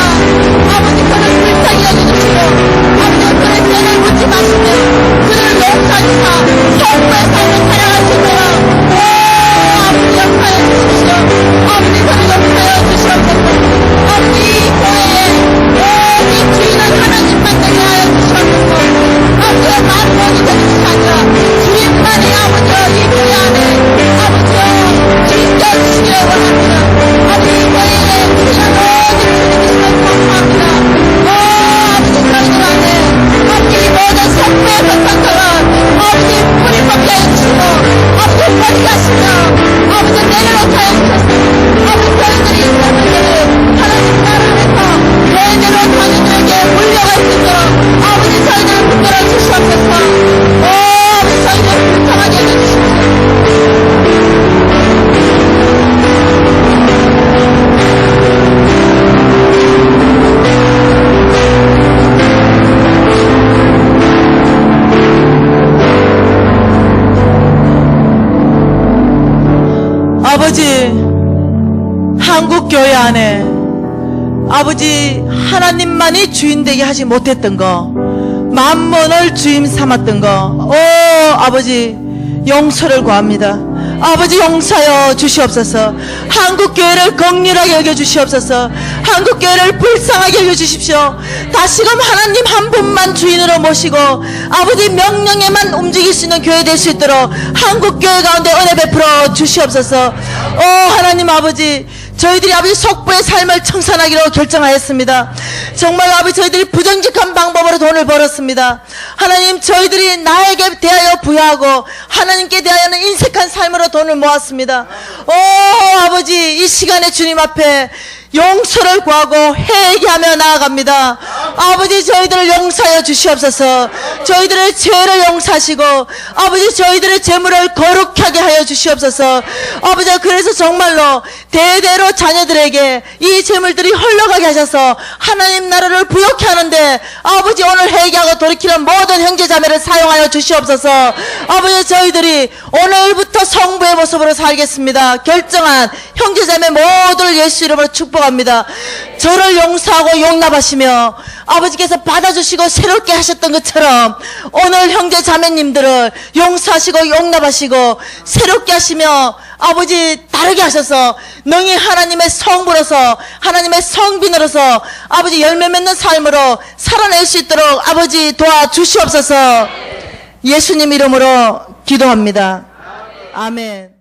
아버지 그를 불쌍히 여겨주시고, 아버지 그의 죄를 묻지 마시며 그를 용서하시사 성부의 삶을 살아가시고요. 아버지 용서해 주십시오. 아버지 그를 용서해 주시옵소서. 아버지 이 교회에 이 주인은 하나님만 되게 하여 주시옵소서. 아버지의 말 모두 되는 것이 아니라 주인만이 아버지 이 교회 안에 아버지여 주인되어 주시기를 원합니다. 아버지 이 교회에 주인은 오직 주님이시면 감사합니다. 아버지 저희들 안에 아버지 이 모든 성부의 백성들은 아버지 뿌리 뽑게 해주시고, 아버지 뿌리 가시며 아버지 내려놓게 해주셔서 아버지 저희들이 이 삶을 하나님 나라 안에서 내대로 자녀들에게 물려갈 수 있도록 아버지 저희들을 붙들어 주시옵소서. 아버지 저희들을 불쌍하게 해주십시오. 아버지, 한국교회 안에 아버지 하나님만이 주인 되게 하지 못했던 거, 만몬을 주임 삼았던 거, 아버지 용서를 구합니다. 아버지 용서하여 주시옵소서. 한국교회를 긍휼하게 여겨주시옵소서. 한국교회를 불쌍하게 여겨주십시오. 다시금 하나님 한 분만 주인으로 모시고 아버지 명령에만 움직일 수 있는 교회 될 수 있도록 한국교회 가운데 은혜 베풀어 주시옵소서. 하나님 아버지, 저희들이 아버지 속부의 삶을 청산하기로 결정하였습니다. 정말 아버지 저희들이 부정직한 방법으로 돈을 벌었습니다. 하나님, 저희들이 나에게 대하여 부여하고 하나님께 대하여는 인색한 삶으로 돈을 모았습니다. 아버지, 이 시간에 주님 앞에 용서를 구하고 회개하며 나아갑니다. 아버지 저희들을 용서하여 주시옵소서. 저희들의 죄를 용서하시고 아버지 저희들의 재물을 거룩하게 하여 주시옵소서. 아버지 그래서 정말로 대대로 자녀들에게 이 재물들이 흘러가게 하셔서 하나님 나라를 부욕케 하는데 아버지 오늘 회개하고 돌이키는 모든 형제자매를 사용하여 주시옵소서. 아버지 저희들이 오늘부터 성부의 모습으로 살겠습니다. 결정한 형제자매 모두를 예수 이름으로 축복합니다. 저를 용서하고 용납하시며 아버지께서 받아주시고 새롭게 하셨던 것처럼 오늘 형제자매님들을 용서하시고 용납하시고 새롭게 하시며 아버지 다르게 하셔서 능히 하나님의 성부로서 하나님의 성빈으로서 아버지 열매 맺는 삶으로 살아낼 수 있도록 아버지 도와주시옵소서. 예수님 이름으로 기도합니다. 아멘.